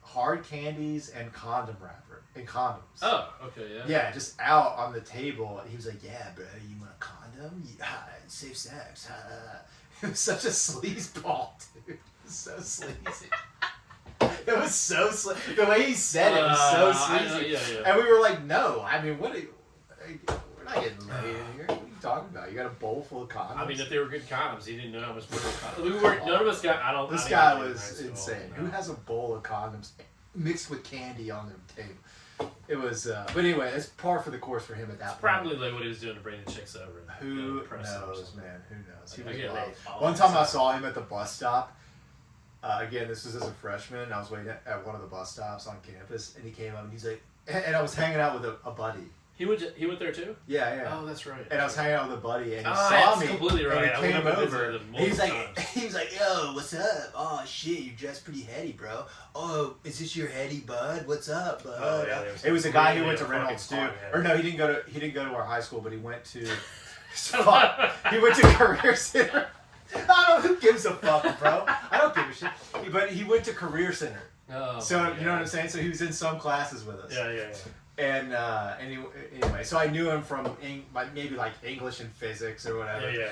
hard candies and condom wrapper and condoms. Oh, okay, yeah. Yeah, just out on the table. He was like, "Yeah, bro, you want a condom? Yeah, safe sex." It was such a sleazeball, dude. It was so sleazy. It was so sleazy. The way he said it was so sleazy. And we were like, "No, I mean, we're not getting laid in here. What are you talking about? You got a bowl full of condoms?" I mean, if they were good condoms, he didn't know how much condoms. None of us got. This guy was insane. Who has a bowl of condoms mixed with candy on their table? It was, but anyway, it's par for the course for him at that point. Probably like what he was doing to bring the chicks over. Who knows, man? Who knows? He was wild. One time I saw him at the bus stop. Again, this was as a freshman. I was waiting at one of the bus stops on campus, and he came up and he's like, and I was hanging out with a buddy. He went there too? Yeah, yeah. Oh, that's right. And I was hanging out with a buddy, and he saw that's me. completely right. And he came over. He's Times. like, "Yo, what's up? Oh shit, you dressed pretty heady, bro. Oh, is this your heady bud? What's up, bud?" Oh, yeah, it was a guy who really went to Reynolds too, fucking or no, he didn't go to our high school, but he went to. Fuck. He went to Career Center. I don't know who gives a fuck, bro. I don't give a shit. But he went to Career Center. Oh, So you know what I'm saying? So he was in some classes with us. Yeah. And anyway, so I knew him from maybe like English and physics or whatever. Yeah.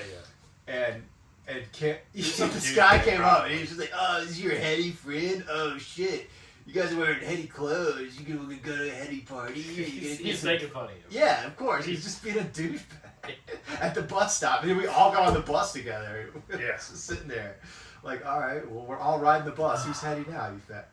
And this dude guy came came up and he was just like, "Oh, this is your heady friend? Oh shit, you guys are wearing heady clothes. You gonna go to a heady party? He's making fun of you. Yeah, of course. He's just being a douchebag at the bus stop. And then we all got on the bus together. Yeah. Just sitting there, like, all right, well, we're all riding the bus. Who's heady now? You fat.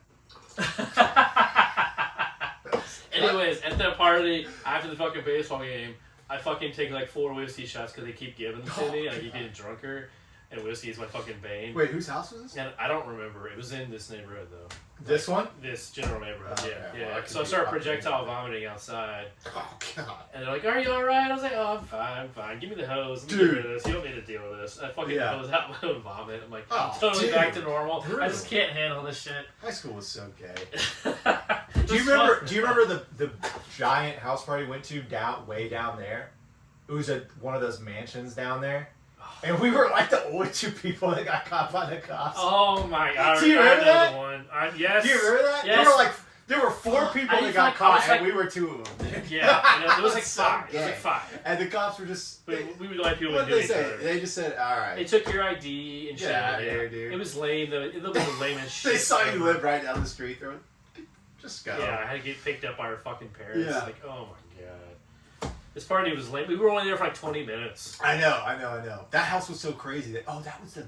Anyways, at that party, after the fucking baseball game, I fucking take like 4 whiskey shots because they keep giving them to me, and I keep getting drunker, and whiskey is my fucking bane. Wait, whose house was this? And I don't remember. It was in this neighborhood, though. This one? This general neighborhood, Okay, yeah. well, So I started projectile vomiting outside, Oh, God. and they're like, "Are you alright?" I was like, "Oh, I'm fine. Give me the hose. Let me Dude. get rid of this. You don't need to deal with this." I fucking Yeah. hose out my own vomit. I'm like, Oh, I'm totally dude. back to normal. I Brutal. just can't handle this shit. High school was so gay. Do Do you remember the giant house party we went to way down there? It was at one of those mansions down there. And we were like the only 2 people that got caught by the cops. Oh my god! Do you remember I know that? the one. Yes. Do you remember that? Yes. There were 4 people I that was got like- I caught, was like- and we were 2 of them. Yeah, it was like So 5. It was gay. like 5. And the cops were just. We would like people What to did do they each say? other. They just said, "All right." They took your ID and shit. Get outta yeah. here, dude. It was lame. It was the lamest shit. They saw you ever. live right down the street. They were like, "Just go." Yeah, I had to get picked up by our fucking parents. Yeah. Like, oh my god. This party was lame. We were only there for like 20 minutes. I know. That house was so crazy. That was the.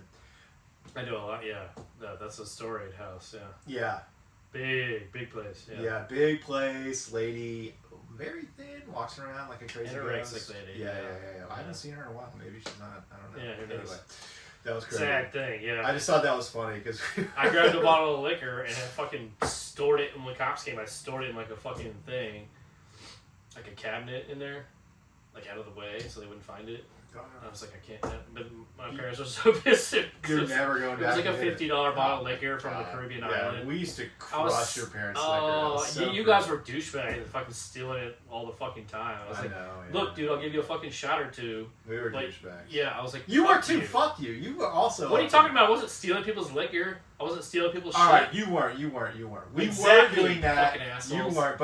I know a lot, yeah. No, that's a storied house, yeah. Yeah. Big place, yeah. Yeah, big place, lady, very thin, walks around like a crazy Anorexic ghost. lady, Yeah. yeah. I haven't seen her in a while. Maybe she's not. I don't know. Yeah, who knows? Anyway, that was crazy. Sad thing, yeah. I just thought that was funny because I grabbed a bottle of liquor and I fucking stored it. And when the cops came, I stored it in like a fucking thing, like a cabinet in there, like out of the way so they wouldn't find it. I was like, I can't. But my parents were so pissed. You're never going It was back. like a to $50 bottle of liquor from the Caribbean yeah, island. we used to I was- crush your parents' liquor. Oh, That was so you great. guys were douchebags and fucking stealing it all the fucking time. I was like, know. Yeah. look, dude, I'll give you a fucking shot or two. we were like, douchebags. Yeah, I was like, You were fuck too. you. Fuck you. You were also. What are you talking about? I wasn't stealing people's liquor. I wasn't stealing people's All shit. right, you weren't. We Exactly, were doing that. fucking assholes. You weren't.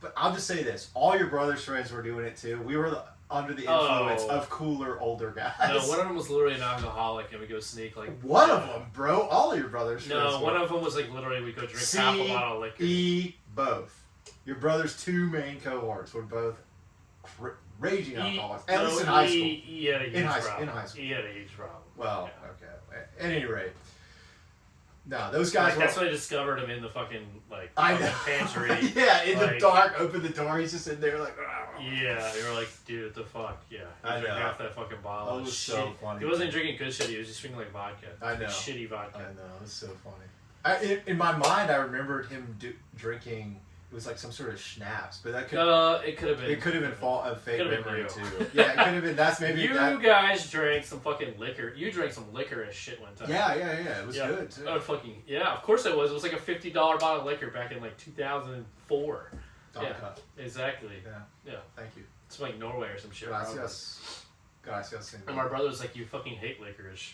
But I'll just say this: all your brother's friends were doing it too. We were under the influence Oh. of cooler older guys. No, one of them was literally an alcoholic, and we go sneak like. One of them, bro. All of your brothers' friends. No, one of them was like literally we go drink half a bottle of liquor. Both. Your brother's 2 main cohorts were both raging alcoholics. At least in high school. He had a huge problem. In high school. He had a huge problem. Well, Yeah. okay. At any rate, no, those guys Like, were. that's when I discovered him in the fucking like I fucking know. pantry. Yeah, in the like- dark. Open the door. He's just in there like. "Argh." Yeah, they were like, dude, what the fuck? Yeah, he I drank know. half that fucking bottle. That was so Shitty. funny. He wasn't drinking good shit. He was just drinking like vodka. I know. Like, shitty I vodka. know, it was so funny. In my mind, I remembered him drinking. It was like some sort of schnapps, but that could It could have been. it could have been a fake Could've been memory you. too. Yeah, it could have been. That's maybe You that. guys drank some fucking liquor. You drank some liquor as shit one time. Yeah. It was Yeah. good too. Oh fucking yeah! Of course it was. It was like a $50 bottle of liquor back in like 2004. Don't yeah. cut. Exactly. Yeah. Yeah. Thank you. It's from, like Norway or some shit. probably. Gracias. And my brother was like, "You fucking hate licorice."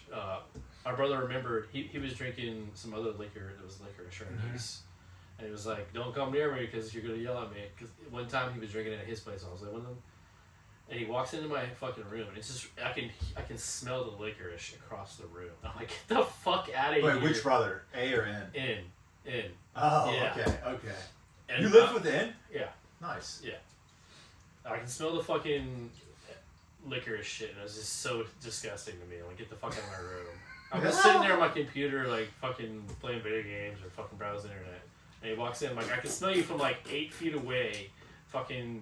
My brother remembered he was drinking some other liquor that was licorice or anise, and he was like, "Don't come near me because you're gonna yell at me." Because one time he was drinking it at his place, I was living with him, and he walks into my fucking room, and it's just I can smell the licorice across the room. I'm like, "Get the fuck out of here!" Wait, which brother? A or N? In. Oh, Yeah. okay. And You lived with N? Yeah. Nice. I can smell the fucking licorice shit, and it was just so disgusting to me. I'm like, get the fuck out of my room. I'm just sitting there on my computer, like, fucking playing video games or fucking browsing the internet. And he walks in, I'm like, I can smell you from like 8 feet away, fucking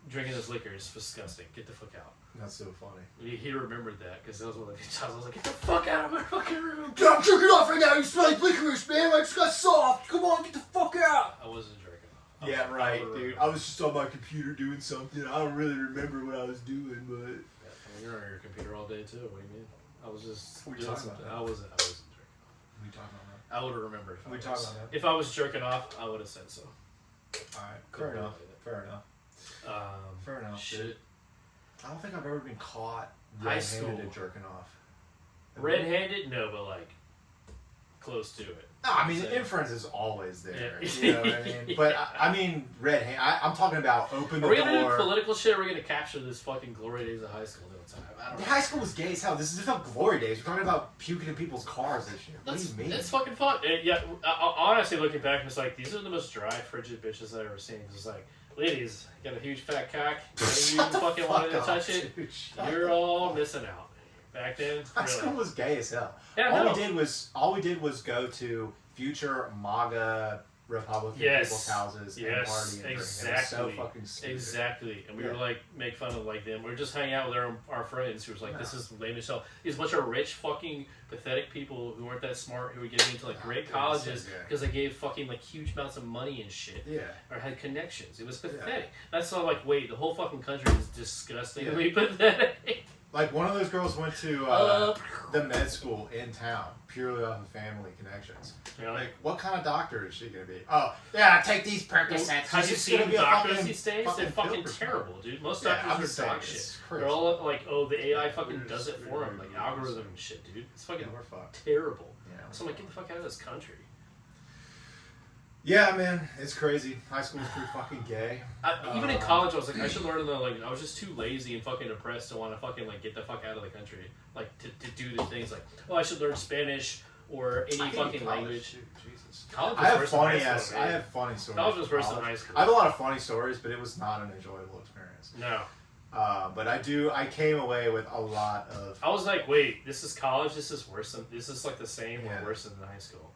drinking this liquor. It's disgusting. Get the fuck out. That's so funny. He remembered that, because that was one of the times I was like, get the fuck out of my fucking room. Dude, I'm jerking off right now. You smell like licorice, man. I just got soft. Come on, get the fuck out. I wasn't jerking Yeah, right, dude. I was just on my computer doing something. I don't really remember what I was doing, but... Yeah, I mean, you're on your computer all day, too. What do you mean? I was just What are you doing talking something. about? I wasn't jerking. We talking about that? I would have remembered if I We was. talking about that? If I was jerking off, I would have said so. Alright, fair enough. Fair enough. Fair enough. Shit. Dude. I don't think I've ever been caught High red-handed school. at jerking off. Red-handed? No, but like close to it. No, I mean, So- the inference is always there. Yeah. You know what I mean? But I mean, red hand. I'm talking about open the Are we gonna do door. political shit? Or are we gonna capture this fucking glory days of high school the whole time? I don't know. High school was gay as hell. This is not glory days. We're talking about puking in people's cars this year. What do you mean? That's fucking fun. Yeah, honestly, looking back, it's like these are the most dry, frigid bitches I've ever seen. It's like, ladies, you got a huge fat cock. You Shut the fucking fuck wanted to up, touch it. dude. Shut You're the all fuck up. missing out. Back then, High school really. was gay as hell. Yeah, all no. we did was go to future MAGA Republican people's houses and party and drink. It was so fucking stupid. Exactly. And we Yeah. were like, make fun of like them. We were just hanging out with our friends who was like, this is lame as hell. These bunch of rich fucking pathetic people who weren't that smart, who were getting into like great dude, colleges so gay. because they gave fucking like huge amounts of money and shit. Yeah. Or had connections. It was Yeah. pathetic. That's why I'm like, wait, the whole fucking country is disgustingly Yeah. pathetic. Like, one of those girls went to the med school in town purely off of family connections. You know, Like, what kind of doctor is she going to be? Oh, yeah, take these Percocets. have you She's seen gonna be a doctors fucking- these days? They're pill fucking prescriber. terrible, dude. Most Yeah, I'm doctors just are saying, dog shit. it's They're crazy. all like, oh, the AI fucking does it for them, like algorithm and shit, dude. It's fucking Yeah, we're fucked. terrible. Yeah, So I'm like, get the fuck out of this country. Yeah, man, it's crazy. High school was pretty fucking gay. Even in college, I was like, I should learn the like. I was just too lazy and fucking depressed to want to fucking like get the fuck out of the country, like to do the things like, oh, I should learn Spanish or any I hate fucking college, language. dude, Jesus. College was I have worse than high funny school, ass. man. I have funny stories. College was from worse than college. high school. I have a lot of funny stories, but it was not an enjoyable experience. No, But I came away with a lot of. I was like, wait, this is college. This is worse than. This is like the same Yeah. or worse than high school.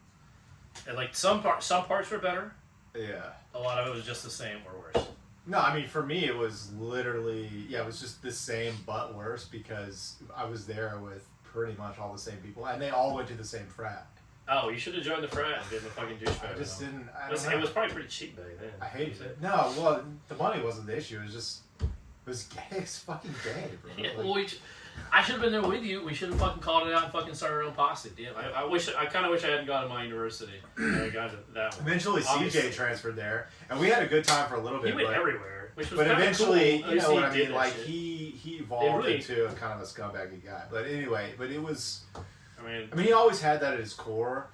And like some parts were better. Yeah. A lot of it was just the same or worse. No, I mean, for me, it was literally, it was just the same but worse because I was there with pretty much all the same people and they all went to the same frat. Oh, you should have joined the frat and been the fucking douchebag. I just didn't, I It was, don't know. it was probably pretty cheap back then. I hated it. No, well, the money wasn't the issue. It was just, it was gay. It's fucking gay, bro. Yeah, Like, well, I should have been there with you. We should have fucking called it out and fucking started our own posse. Damn, I kind of wish I hadn't gone to my university. I got to that one. eventually, Obviously. CJ transferred there, and we had a good time for a little He bit. went but, everywhere, which was but kinda eventually, cool. you know what I He did mean? that Like, shit. he evolved really- into a kind of a scumbaggy guy. But anyway, but it was, I mean, he always had that at his core,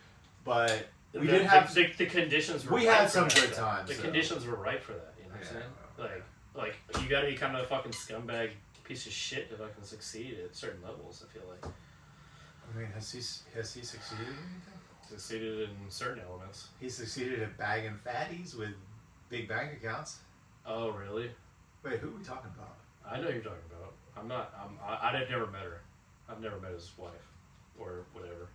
but we did have. the conditions were We right had for some that, good though. times, The so. conditions were right for that. You know what I'm saying? Like you got to be kind of a fucking scumbag piece of shit to fucking succeed at certain levels. I feel like I mean, has he succeeded in anything? succeeded in certain elements. He succeeded at bagging fatties with big bank accounts. Oh, really? Wait, who are we talking about? I know who you're talking about. I'm not. I've never met her. I've never met his wife or whatever.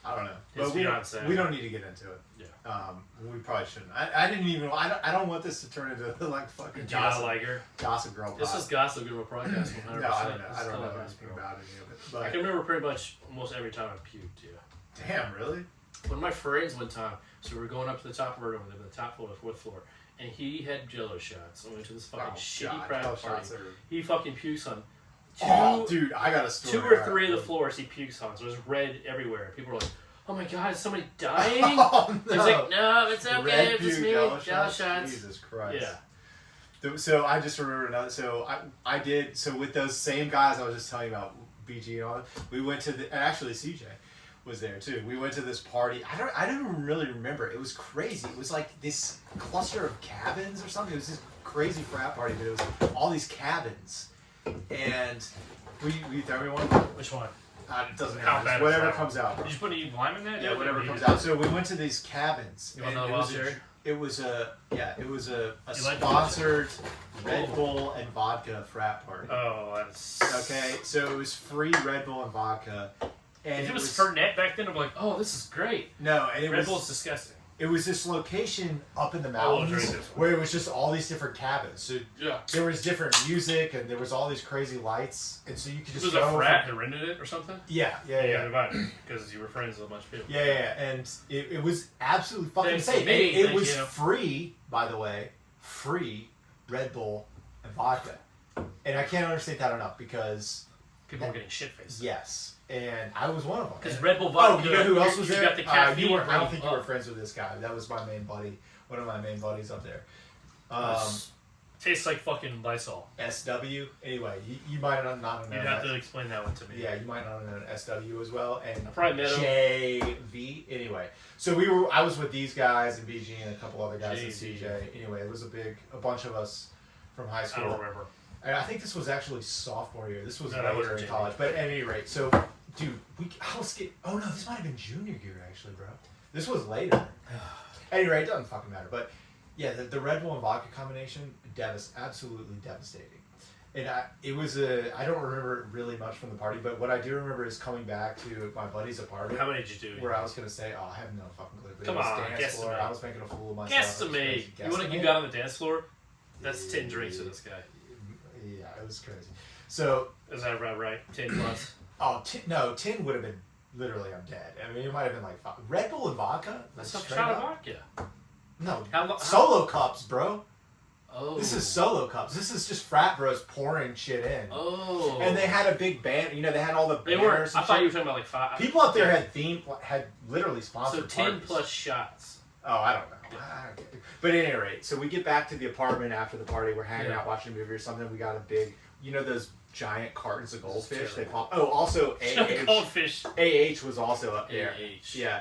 I don't know. His But fiancée. we don't need to get into it. Yeah. We probably shouldn't. I didn't even. I don't want this to turn into like fucking Do you not gossip, like her? gossip girl. This pod. is Gossip Girl podcast 100%. No, I don't know. This I is don't know Gossip anything Girl. about any of it. I But can remember pretty much almost every time I puked, yeah. damn, really? One of my friends one time, so we were going up to the top of our room, we lived on the top floor, the fourth floor, and he had Jello shots. And we went to this fucking shitty God, crap those party. shots are- He fucking pukes on Oh, dude, I got a story. two or three of the floors. He pukes on, so there's red everywhere. People were like, "Oh my god, is somebody dying?" Oh, no. He's like, "No, it's okay, Red it's just puke, me." Jello Jello shots? shots. Jesus Christ. Yeah. So I just remember another. So I did. So with those same guys I was just telling you about, BG and all that, we went to the. And actually, CJ was there too. We went to this party. I don't even really remember. It was crazy. It was like this cluster of cabins or something. It was this crazy frat party, but it was all these cabins, and we throw me one. Which one? It doesn't How matter. bad It's is whatever that comes out. Did you put any lime in that? Yeah, whatever You comes did. out. So we went to these cabins. You want and another it was wild cherry? It was a You like sponsored Red Bull and vodka frat party. Oh, that's Okay, so it was free Red Bull and vodka, and If it was for net back then, I'm like, oh, this is great. no, and it Red was Bull's disgusting. It was this location up in the Oh, mountains right, this one. where it was just all these different cabins. So Yeah. there was different music and there was all these crazy lights, and so you could just It was go a frat who rented it or something? Yeah. Because you were friends with a bunch of people. Yeah, and it was absolutely fucking Thanks to safe. me, It thank was you. free, by the way, free Red Bull and vodka, and I can't understate that enough because People were getting shit-faced. yes. And I was one of them. Because And- Red Bull vodka. Oh, you know who else was you there? got the caffeine. I don't think you were up. friends with this guy. That was my main buddy, one of my main buddies up there. Tastes like fucking Lysol. SW. Anyway, you might not know You'd have to explain that one to me. Yeah, you might not know SW as well, and I probably met him. JV. Anyway, so I was with these guys and BG and a couple other guys and JV. CJ. Anyway, it was a bunch of us from high I school. don't remember. And I think this was actually sophomore year. This was No, that later wasn't in JV. college. But at any rate, so dude, oh no, this might have been junior year actually, bro. This was later. At any rate, it doesn't fucking matter. But yeah, the Red Bull and vodka combination, absolutely devastating. And I don't remember really much from the party, but what I do remember is coming back to my buddy's apartment. How many did you do? Where I was gonna say, oh, I have no fucking clue. But Come it was on, dance guess floor. to me. I was making a fool of myself. Guess to It was me. crazy. Guess to You me. got on the dance floor? That's 10 drinks with this guy. Yeah, it was crazy. So Is that right? 10 plus? oh, 10 would have been literally I'm dead. I mean, it might have been like 5. Red Bull and vodka. That's a straight shot of up? vodka. No, How- solo cups, bro. Oh. This is solo cups. This is just frat bros pouring shit in. Oh. And they had a big band. You know, they had all the They were. banners. I and thought you were shit. talking about like 5. People up there had literally So sponsored 10 parties. plus shots. Oh, I don't know. I don't get it. But at any rate, so we get back to the apartment after the party. We're hanging Yeah. out watching a movie or something. We got a big, those giant cartons of goldfish. They terrible. pop. Oh, also Goldfish. AH was also up there. AH. Yeah.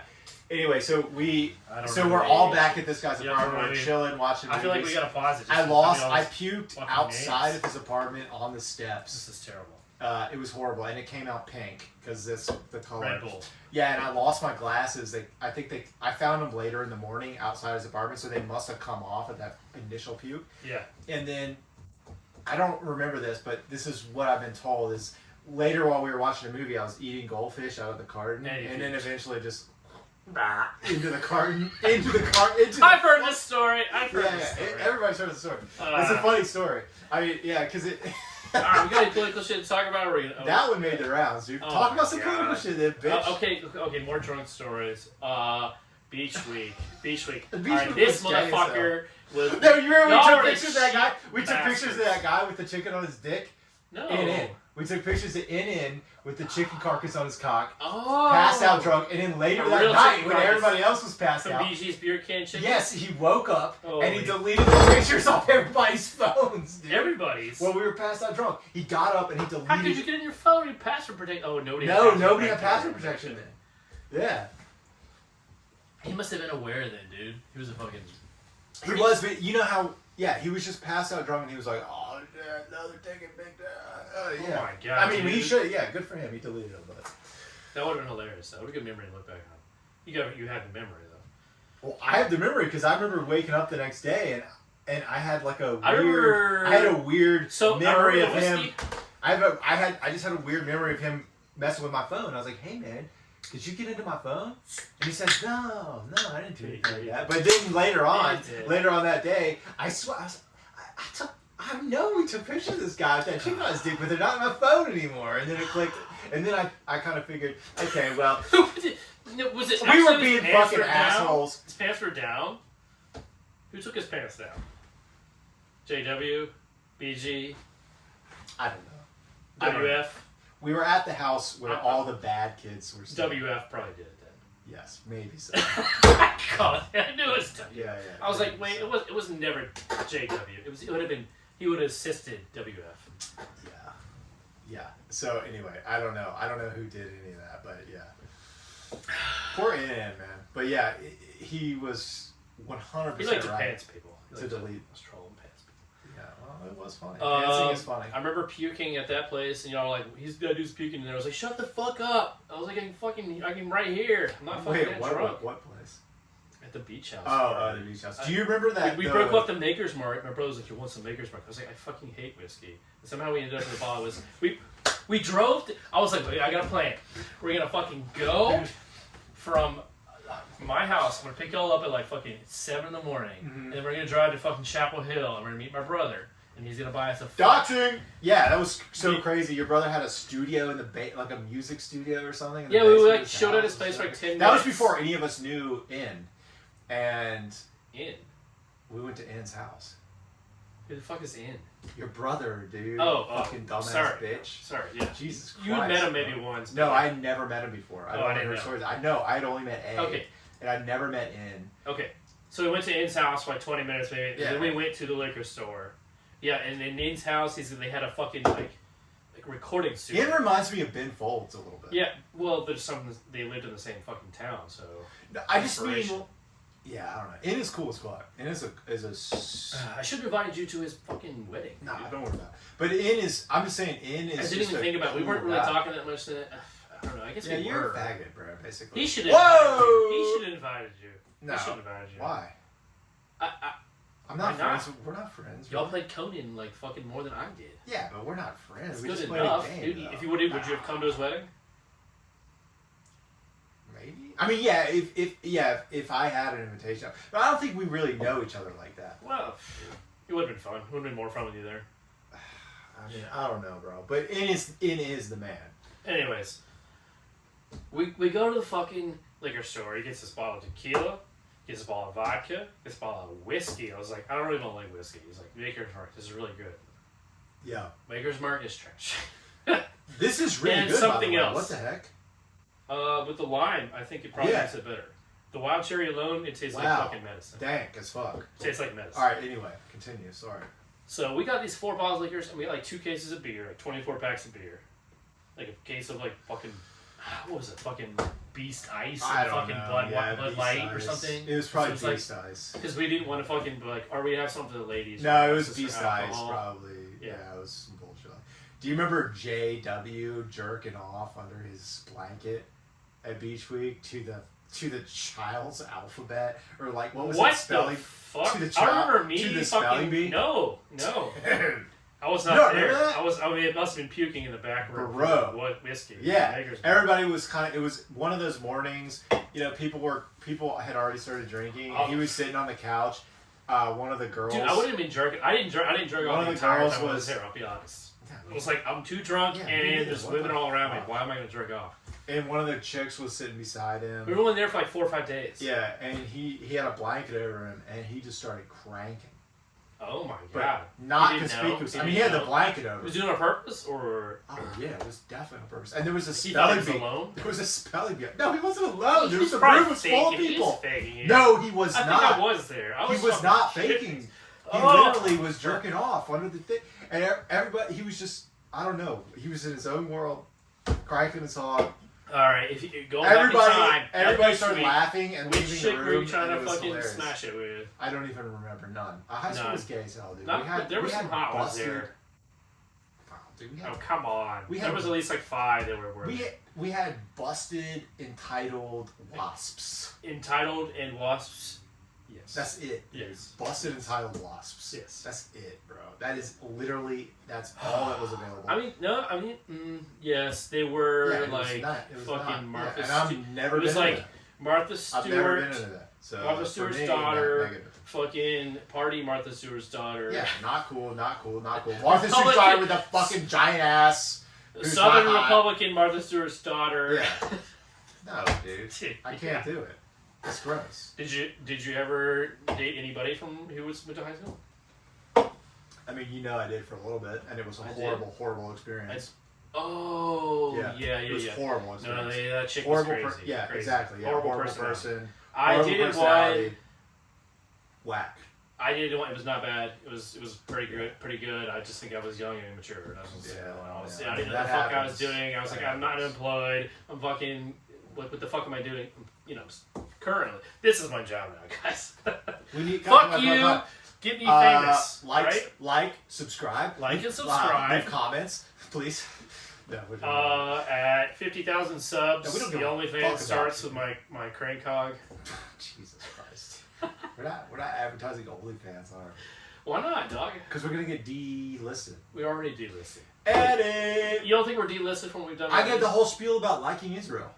Anyway, so I don't so remember we're all AH. back at this guy's Yeah, apartment. We're maybe. chilling, watching I movies. feel like we gotta pause it. Just I to lost. tell me all I this puked fucking outside names. of his apartment on the steps. This is terrible. It was horrible, and it came out pink because that's the color. Red Bull. Yeah, and I lost my glasses. I found them later in the morning outside his apartment, so they must have come off at that initial puke. Yeah. And then I don't remember this, but this is what I've been told is later while we were watching a movie, I was eating goldfish out of the carton, and then eventually just into the carton. I've heard this story. I've heard Yeah, this story. everybody's heard the story. It's a funny story. I mean, yeah, because it. Alright, we got any political shit to talk about? Or are we gonna, That one made the rounds, dude. Oh Talk my about some God. political shit, then, bitch. Okay, more drunk stories. Beach week. Beach Alright, week this was gay as motherfucker was. No, you remember we Y'all took are pictures of that guy? We took bastards. pictures of that guy with the chicken on his dick. No. In. We took pictures of in with the chicken carcass on his cock. Oh. Passed out drunk, and then later A that real night chicken when carcass. everybody else was passed Some out. BG's beer can chicken. Yes, he woke up and Holy. he deleted the pictures off everybody's phones, dude. Everybody's. Well, we were passed out drunk. He got up and he deleted. How could you get in your phone? You password protect. Oh, nobody. had No, password nobody had protection. password protection then. Yeah. He must have been aware then, dude. He was a fucking. He was, but you know how? Yeah, he was just passed out drunk, and he was like, "Oh, another ticket, big." Yeah. Oh my God, I mean, he dude. should. Yeah, good for him. He deleted it, but. That would have been hilarious. That would have been a good memory to look back on. You had the memory though. Well, I have the memory because I remember waking up the next day and I had like a weird. I had a weird memory of remember the him. whiskey. I just had a weird memory of him messing with my phone. I was like, "Hey man, did you get into my phone?" And he said, "No, I didn't do anything like that." But then later on that day, I swear, I know we took pictures of this guy with that chicken on his dick, but they're not on my phone anymore. And then it clicked, and then I kind of figured, okay, well, Was it? we were actually being his pants fucking were down? assholes. His pants were down. Who took his pants down? JW, BG, I don't know. WF. We were at the house where all the bad kids were staying. WF probably did it then. Yes, maybe so. God, I knew it was WF. Yeah. I was like, wait, it was never JW. It would have been. He would have assisted WF. Yeah. So anyway, I don't know. I don't know who did any of that, but yeah. Poor Ian, man. But yeah, he was 100% He liked to right pants people. He to liked delete. was trolling pants people. Yeah, well, it was funny. Dancing is funny. I remember puking at that place, and y'all were like, "He's gonna do puking," and I was like, "Shut the fuck up!" I was like, "I'm right here. I'm not fucking Wait, that what drunk." place? At the beach house. Oh, the beach house. Do you remember that? We broke off the Maker's Mark. My brother was like, "You want some Maker's Mark?" I was like, "I fucking hate whiskey." And somehow we ended up in the bottle. We drove. I was like, "I got a plan. We're gonna fucking go from my house. I'm gonna pick y'all up at like fucking 7 in the morning, and then we're gonna drive to fucking Chapel Hill, and we're gonna meet my brother, and he's gonna buy us a. Doxing. Yeah, that was so crazy. Your brother had a studio in the like a music studio or something. In the Yeah, we basement like of his showed at house. his place for like 10 minutes. That was before any of us knew and In. we went to Inn's house. Who the fuck is In? Your brother, dude. Oh, fucking dumbass sorry. bitch. Sorry, yeah. Jesus Christ. You had met him bro. maybe once. No, but- I had never met him before. I Oh, don't I know didn't her know. stories. I know. I'd only met A. Okay. And I'd never met In. Okay. So we went to In's house for like 20 minutes maybe, Yeah. and then we went to the liquor store. Yeah, and in In's house, they had a fucking like recording studio. In reminds me of Ben Folds a little bit. Yeah, well, there's something, they lived in the same fucking town, so. I just mean, Inspiration. yeah, I don't know. In is cool as fuck. In is a I should have invited you to his fucking wedding. nah, don't worry about it. But In is, I'm just saying, In is I didn't just even a think about it. We weren't cool really guy. talking that much then. I don't know, I guess Yeah, we you're were. a faggot, bro, basically. He should have invited you. Whoa! He should have invited you. No. He should have invited you. Why? I, I'm not Why not? friends. We're not friends. y'all right? played Conan like fucking more than I did. Yeah, but we're not friends. That's We good just played enough, a game, dude. though. If you would you have come to his wedding? Maybe. I mean, yeah. If I had an invitation, but I don't think we really know each other like that. Well, it would have been fun. It would have been more fun with you there. I mean, I don't know, bro. But In is the man. Anyways, we go to the fucking liquor store. He gets this bottle of tequila, gets a bottle of vodka, gets a bottle of whiskey. I was like, I don't really don't like whiskey. He's like, Maker's Mark, this is really good. Yeah. Maker's Mark is trash. This is really And good. something by the way. else. What the heck? With the lime, I think it probably Yeah. makes it better. The wild cherry alone, it tastes like Wow. fucking medicine. Dank as fuck. It tastes like medicine. All right. Anyway, continue. Sorry. So we got these 4 bottles of liquors, and we got like 2 cases of beer, like 24 packs of beer. Like a case of like fucking, what was it, fucking Beast Ice I and don't fucking know. Bud Yeah, Bud Beast Light or Ice. something. It was probably So Beast Ice. Because we didn't want to fucking be like, or we have something for the ladies. No, or it was just for Beast Ice, alcohol. probably. Yeah. Yeah, it was some bullshit. Do you remember JW jerking off under his blanket at Beach Week to the child's alphabet, or like what was What it spelling? the fuck? to the I child- remember me to the spelling fucking bee? no. I was not You don't there. remember that? I mean, it must have been puking in the back room. Bro. What whiskey? Yeah, Maker's Mark. everybody was it was one of those mornings. You know, people had already started drinking. Oh. He was sitting on the couch. One of the girls. Dude, I wouldn't have been jerking. I didn't drink One off of the the entire girls time I was was- there. I'll be honest. Yeah. It was like I'm too drunk Yeah, me and neither. there's What women the all around me. fuck? Why am I going to jerk off? And one of the chicks was sitting beside him. We were only there for like 4 or 5 days. Yeah, and he had a blanket over him, and he just started cranking. Oh my But god. not He didn't know? conspicuous. He I mean, he had didn't the know? blanket He over. was doing it on purpose or Oh yeah, it was definitely on purpose. And there was a he thought he spelling was bee. alone? There was a spelling bee. No, he wasn't alone. There was the probably room was full of faking it. He people. was faking it. No, he was I not. think I was there. I He was fucking not shit. faking. He Oh. literally was jerking off under the thing, and everybody. He was just. I don't know. He was in his own world, cranking his hog. All right, if you go back in Everybody time, everybody which started week- laughing and Which leaving chick the were room. you trying and to it was fucking hilarious. smash it with? I don't even remember none. High school None. was gay as hell, dude. Not, but there were some hot ones busted. there. Wow, dude, we Oh had come on! we There had- was at least like 5 that were we had busted entitled wasps. entitled and wasps. Yes. That's it. yes. Busted entitled wasps. Yes. That's it, bro. That is literally that's all that was available. I mean, no. I mean, yes, they were Yeah, it was like not- it was fucking not. Martha. Yeah, and I've Stu- never it was been like into that. Martha I've never been Stewart, into that. So Martha for Stewart's me, daughter, negative. fucking party Martha Stewart's daughter. Yeah, not cool, not cool, not cool. Martha Stewart's Republican- daughter with a fucking giant ass. who's Southern not hot. Republican Martha Stewart's daughter. Yeah. No, dude. I can't do it. It's gross. Did you ever date anybody from who went to high school? I mean, you know I did for a little bit, and it was a I horrible, horrible experience. Oh, yeah. It was horrible No, experience. that chick horrible was crazy. yeah, crazy. exactly. Yeah, Horrible, horrible personality. person. I horrible dated personality. one. Whack. I dated one. It was not bad. It was pretty good. Pretty good. I just think I was young and immature. I was, Yeah, I didn't know that what the fuck I was happens. doing. I was like, That I'm not unemployed. I'm fucking. What the fuck am I doing? You know, currently, this is my job now, guys. We need Fuck you. Get me famous. Right? Like, subscribe, Like and subscribe. leave comments, please. No, we don't. At 50,000 subs, No, we don't the give a fuck OnlyFans about starts it. with my crank hog. Jesus Christ. we're not advertising OnlyFans, are we? Why not, dog? Because we're gonna get delisted. We already delisted. Edit. You don't think we're delisted from what we've done? I get the whole spiel about liking Israel.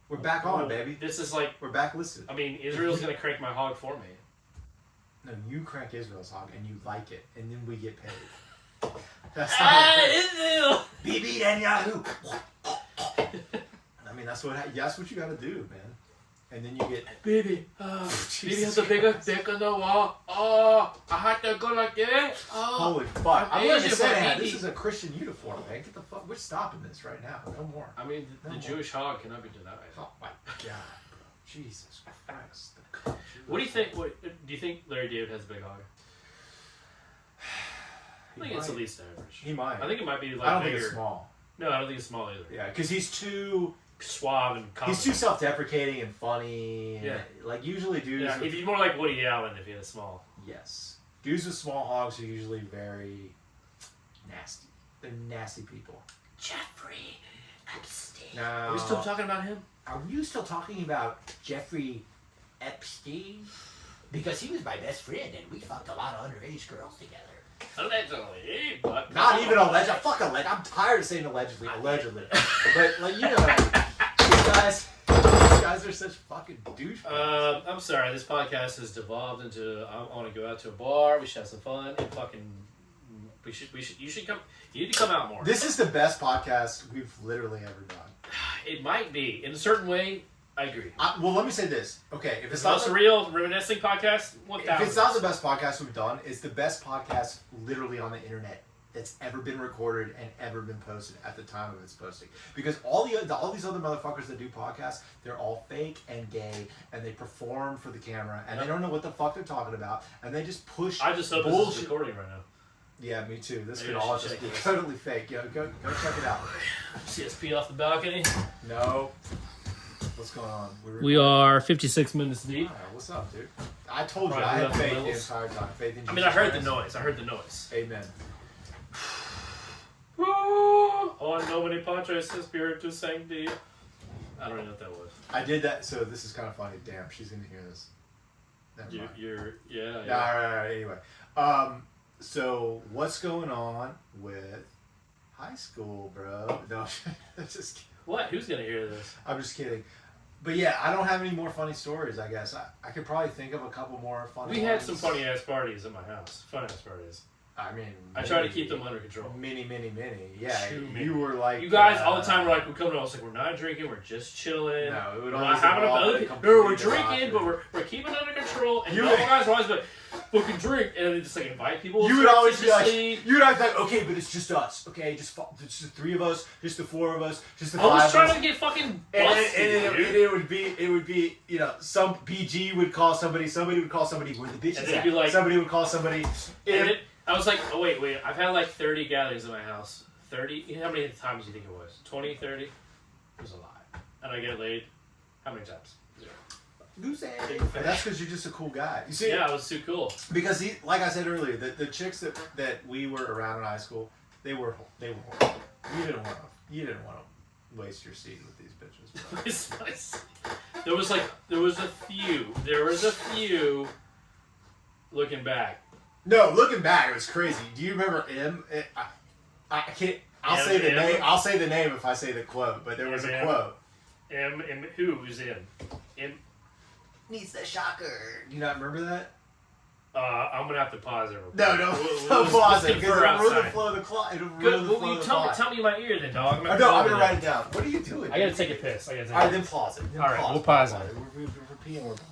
We're back on, baby. This is like, We're back listed. I mean, Israel's gonna crank my hog for me. No, you crank Israel's hog and you like it, and then we get paid. That's how Israel! BB Netanyahu. I mean, that's what you got to do, man. And then you get Baby, baby has a bigger dick on the wall. Oh, I had to go like that. Oh, holy fuck! I'm Asian, gonna say but that baby. this is a Christian uniform, man. Get the fuck. We're stopping this right now. No more. I mean, the Jewish hog cannot be denied. Oh my god, Jesus Christ! The country. What do you think? What do you think? Larry David has a big hog. I think it's at least average. He might. I think it might be like I don't bigger. think it's small. No, I don't think it's small either. Yeah, because he's too Suave and confident. he's too self-deprecating and funny. And Yeah. like usually dudes. Yeah, he'd be more like Woody Allen if he had a small. Yes, dudes with small hogs are usually very nasty. They're nasty people. Jeffrey Epstein. No. Are we still talking about him? Are you still talking about Jeffrey Epstein? Because he was my best friend and we fucked a lot of underage girls together. Allegedly, but Not even alleged. Fuck alleged. I'm tired of saying allegedly. Allegedly. But like you know, these guys are such fucking douchebags. I'm sorry. This podcast has devolved into I want to go out to a bar. We should have some fun and fucking. You should come. You need to come out more. This is the best podcast we've literally ever done. It might be in a certain way. I agree. Well, let me say this. Okay, if It's not a real reminiscing podcast. 1,000. If it's not the best podcast we've done, it's the best podcast literally on the internet that's ever been recorded and ever been posted at the time of its posting. Because all these other motherfuckers that do podcasts, they're all fake and gay, and they perform for the camera, and they don't know what the fuck they're talking about, and they just push. I just hope bullshit. this is recording right now. Yeah, me too. This Maybe could I all should just check be this. totally fake. Go check it out. CSP off the balcony. No. What's going on? We are 56 minutes deep. Alright, what's up, dude? I told you Probably I had left faith the the levels. entire time. Faith in Jesus I mean, I heard the Christ. noise. Amen. Oh, nobody Padre Spiritu Sancti. I don't know what that was. I did that, so this is kind of funny. Damn, she's gonna hear this. Never mind. Yeah. No, all right. Anyway, so what's going on with high school, bro? No, just kidding. What? Who's gonna hear this? I'm just kidding. But yeah, I don't have any more funny stories. I guess I could probably think of a couple more funny. We had ones. some funny ass parties at my house. Fun ass parties. I mean, I try to keep them under control. Many. Yeah, Too many. you were like You guys all the time were like, we come to us like we're not drinking, we're just chilling. No, it would we're always not having involve other a people. complete No, we're drinking, debauchery. but we're keeping it under control. And You you would- guys always like, fucking drink, and then just like invite people. You would always be like, surreptitiously. you would always be like, okay, but it's just us, okay, just the three of us, just the four of us, just the I five was of us. trying to get fucking busted, And dude. it would be, you know, some PG would call somebody would call somebody, where the bitches And they'd at? be like- Somebody would call somebody. And it, I was like, oh wait, I've had like 30 gatherings in my house. 30? How many times do you think it was? 20, 30? It was a lot. And I get laid. How many times? Zero. But that's because you're just a cool guy. You see, Yeah, I was too cool. because like I said earlier, the chicks that we were around in high school, they were horrible. You didn't want to waste your seed with these bitches. It's nice. There was a few looking back. No, looking back, it was crazy. Do you remember M? I can't. I'll say the M? name. I'll say the name if I say the quote. But there was a M? quote. Who's in? M. Needs the shocker. Do you not remember that? I'm gonna have to pause it. No, We'll pause it confer because it'll ruin the outside. flow of the clock. It'll ruin Good. the Well, flow you of the tell plot. me in my ear then, dog. No, I'm gonna write it down. What are you doing? I gotta take a piss. All right, then pause it. Then All right, we'll pause it. We're peeing. We're pausing.